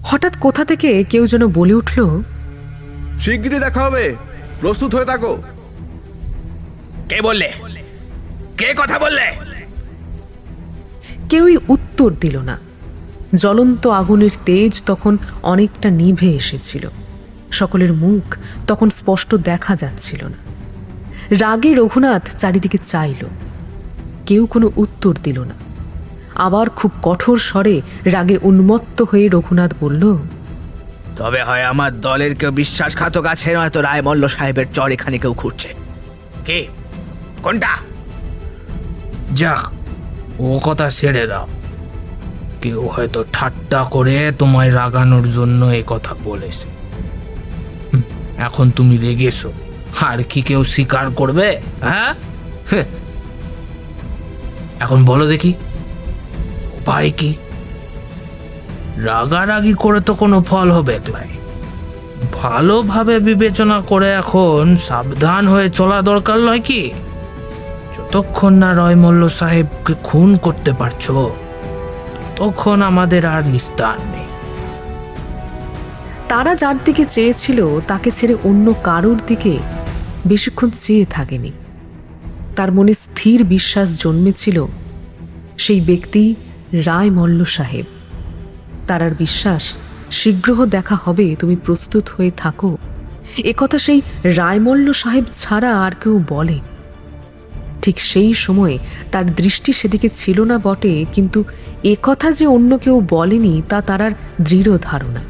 হঠাৎ কোথা থেকে কেউ যেন বলে উঠল, শিগগিরই দেখা হবে, প্রস্তুত হয়ে থাকো। কে বললে? কে কথা বললে? কেউই উত্তর দিল না। জ্বলন্ত আগুনের তেজ তখন অনেকটা নিভে এসেছিল, সকলের মুখ তখন স্পষ্ট দেখা যাচ্ছিল না। রাগে রঘুনাথ চারিদিকে চাইল, কেউ কোনো উত্তর দিল না। আবার খুব কঠোর স্বরে রাগে উন্মত্ত হয়ে রঘুনাথ বলল, তবে হয় আমার দলের কেউ বিশ্বাসঘাতক আছে, নয়তো রায় মল্ল সাহেবের চর এখানে কেউ ঘুরছে। কে? কোনটা? যা, ও কথা ছেড়ে দাও। কেউ হয়তো ঠাট্টা করে তোমায় রাগানোর জন্য এই কথা বলেছে। এখন তুমি রেগেছো, আর কি কেউ স্বীকার করবে? হ্যাঁ, এখন বলো দেখি উপায় কি? রাগারাগি করে তো কোনো ফল হবে নাই। ভালোভাবে বিবেচনা করে এখন সাবধান হয়ে চলা দরকার নয় কি? যতক্ষণ না রয়মল্ল সাহেবকে খুন করতে পারছো, তখন আমাদের আর নিস্তার নেই। তারা যার দিকে চেয়েছিল তাকে ছেড়ে অন্য কারোর দিকে বেশিক্ষণ চেয়ে থাকেনি। তার মনে স্থির বিশ্বাস জন্মেছিল সেই ব্যক্তি রায় মল্ল সাহেব। তারার বিশ্বাস শীঘ্র দেখা হবে, তুমি প্রস্তুত হয়ে থাকো। একথা সেই রায়মল্ল সাহেব ছাড়া আর কেউ বলে। ঠিক সেই সময়ে তার দৃষ্টি সেদিকে ছিল না বটে, কিন্তু একথা যে অন্য কেউ বলেনি তা তারার দৃঢ় ধারণা।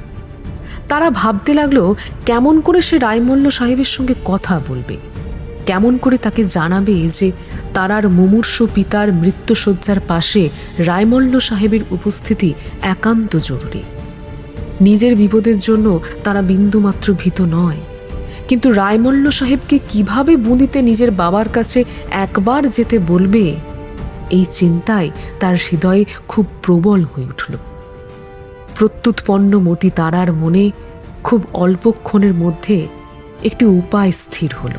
তারা ভাবতে লাগলো কেমন করে সে রায়মল্ল সাহেবের সঙ্গে কথা বলবে, কেমন করে তাকে জানাবে যে তারার মুমূর্ষু পিতার মৃত্যুশয্যার পাশে রায়মল্ল সাহেবের উপস্থিতি একান্ত জরুরি। নিজের বিপদের জন্য তারা বিন্দুমাত্র ভীত নয়, কিন্তু রায়মল্ল সাহেবকে কিভাবে বুঁদিতে নিজের বাবার কাছে একবার যেতে বলবে, এই চিন্তায় তার হৃদয়ে খুব প্রবল হয়ে উঠল। প্রত্যুৎপন্ন মতি তারার মনে খুব অল্পক্ষণের মধ্যে একটি উপায় স্থির হল।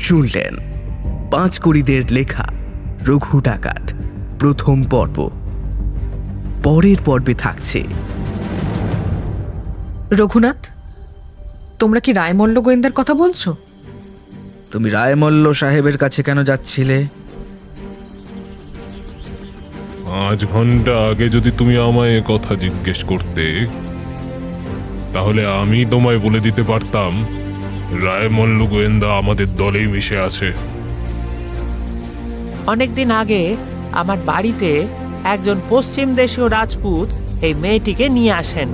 শুনলেন পাঁচকড়িদের লেখা রঘু ডাকাত প্রথম পর্ব। পরের পর্বে থাকছে, রঘুনাথ, তোমরা কি রায়মল্ল গোয়েন্দার কথা বলছো? তুমি রায়মল্ল সাহেবের কাছে কেন যাচ্ছিলে? 5 ঘন্টা আগে যদি তুমি আমায় এ কথা জিজ্ঞেস করতে, তাহলে আমি তোমায় বলে দিতে পারতাম রায়মল্ল গোয়েন্দা আমাদের দলেই মিশে আছে। অনেকদিন আগে আমার বাড়িতে একজন পশ্চিম দেশীয় রাজপুত এই মেয়েটিকে নিয়ে আসেন,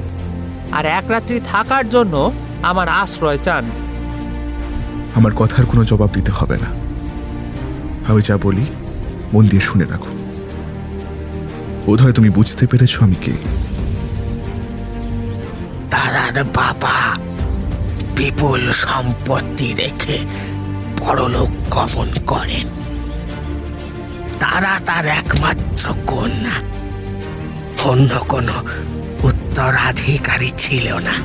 আর এক রাত্রি থাকার জন্য আমার আশ্রয় চান। আমার কথার কোনো জবাব দিতে হবে না, আমি যা বলি মন দিয়ে শুনে রাখো। বোধহয় তুমি বুঝতে পেরেছো আমি কে। তারার বাবা বিপুল সম্পত্তি রেখে পরলোক গমন করেন। তারা তার একমাত্র কন্যা, অন্য কোনো উত্তরাধিকারী ছিল না।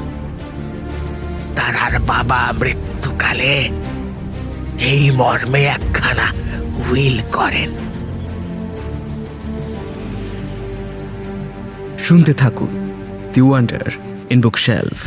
তারার বাবা মৃত্যুকালে এই মর্মে একখানা উইল করেন। শুনতে থাকুন দি ওয়ান্ডার ইন বুকশেলফ।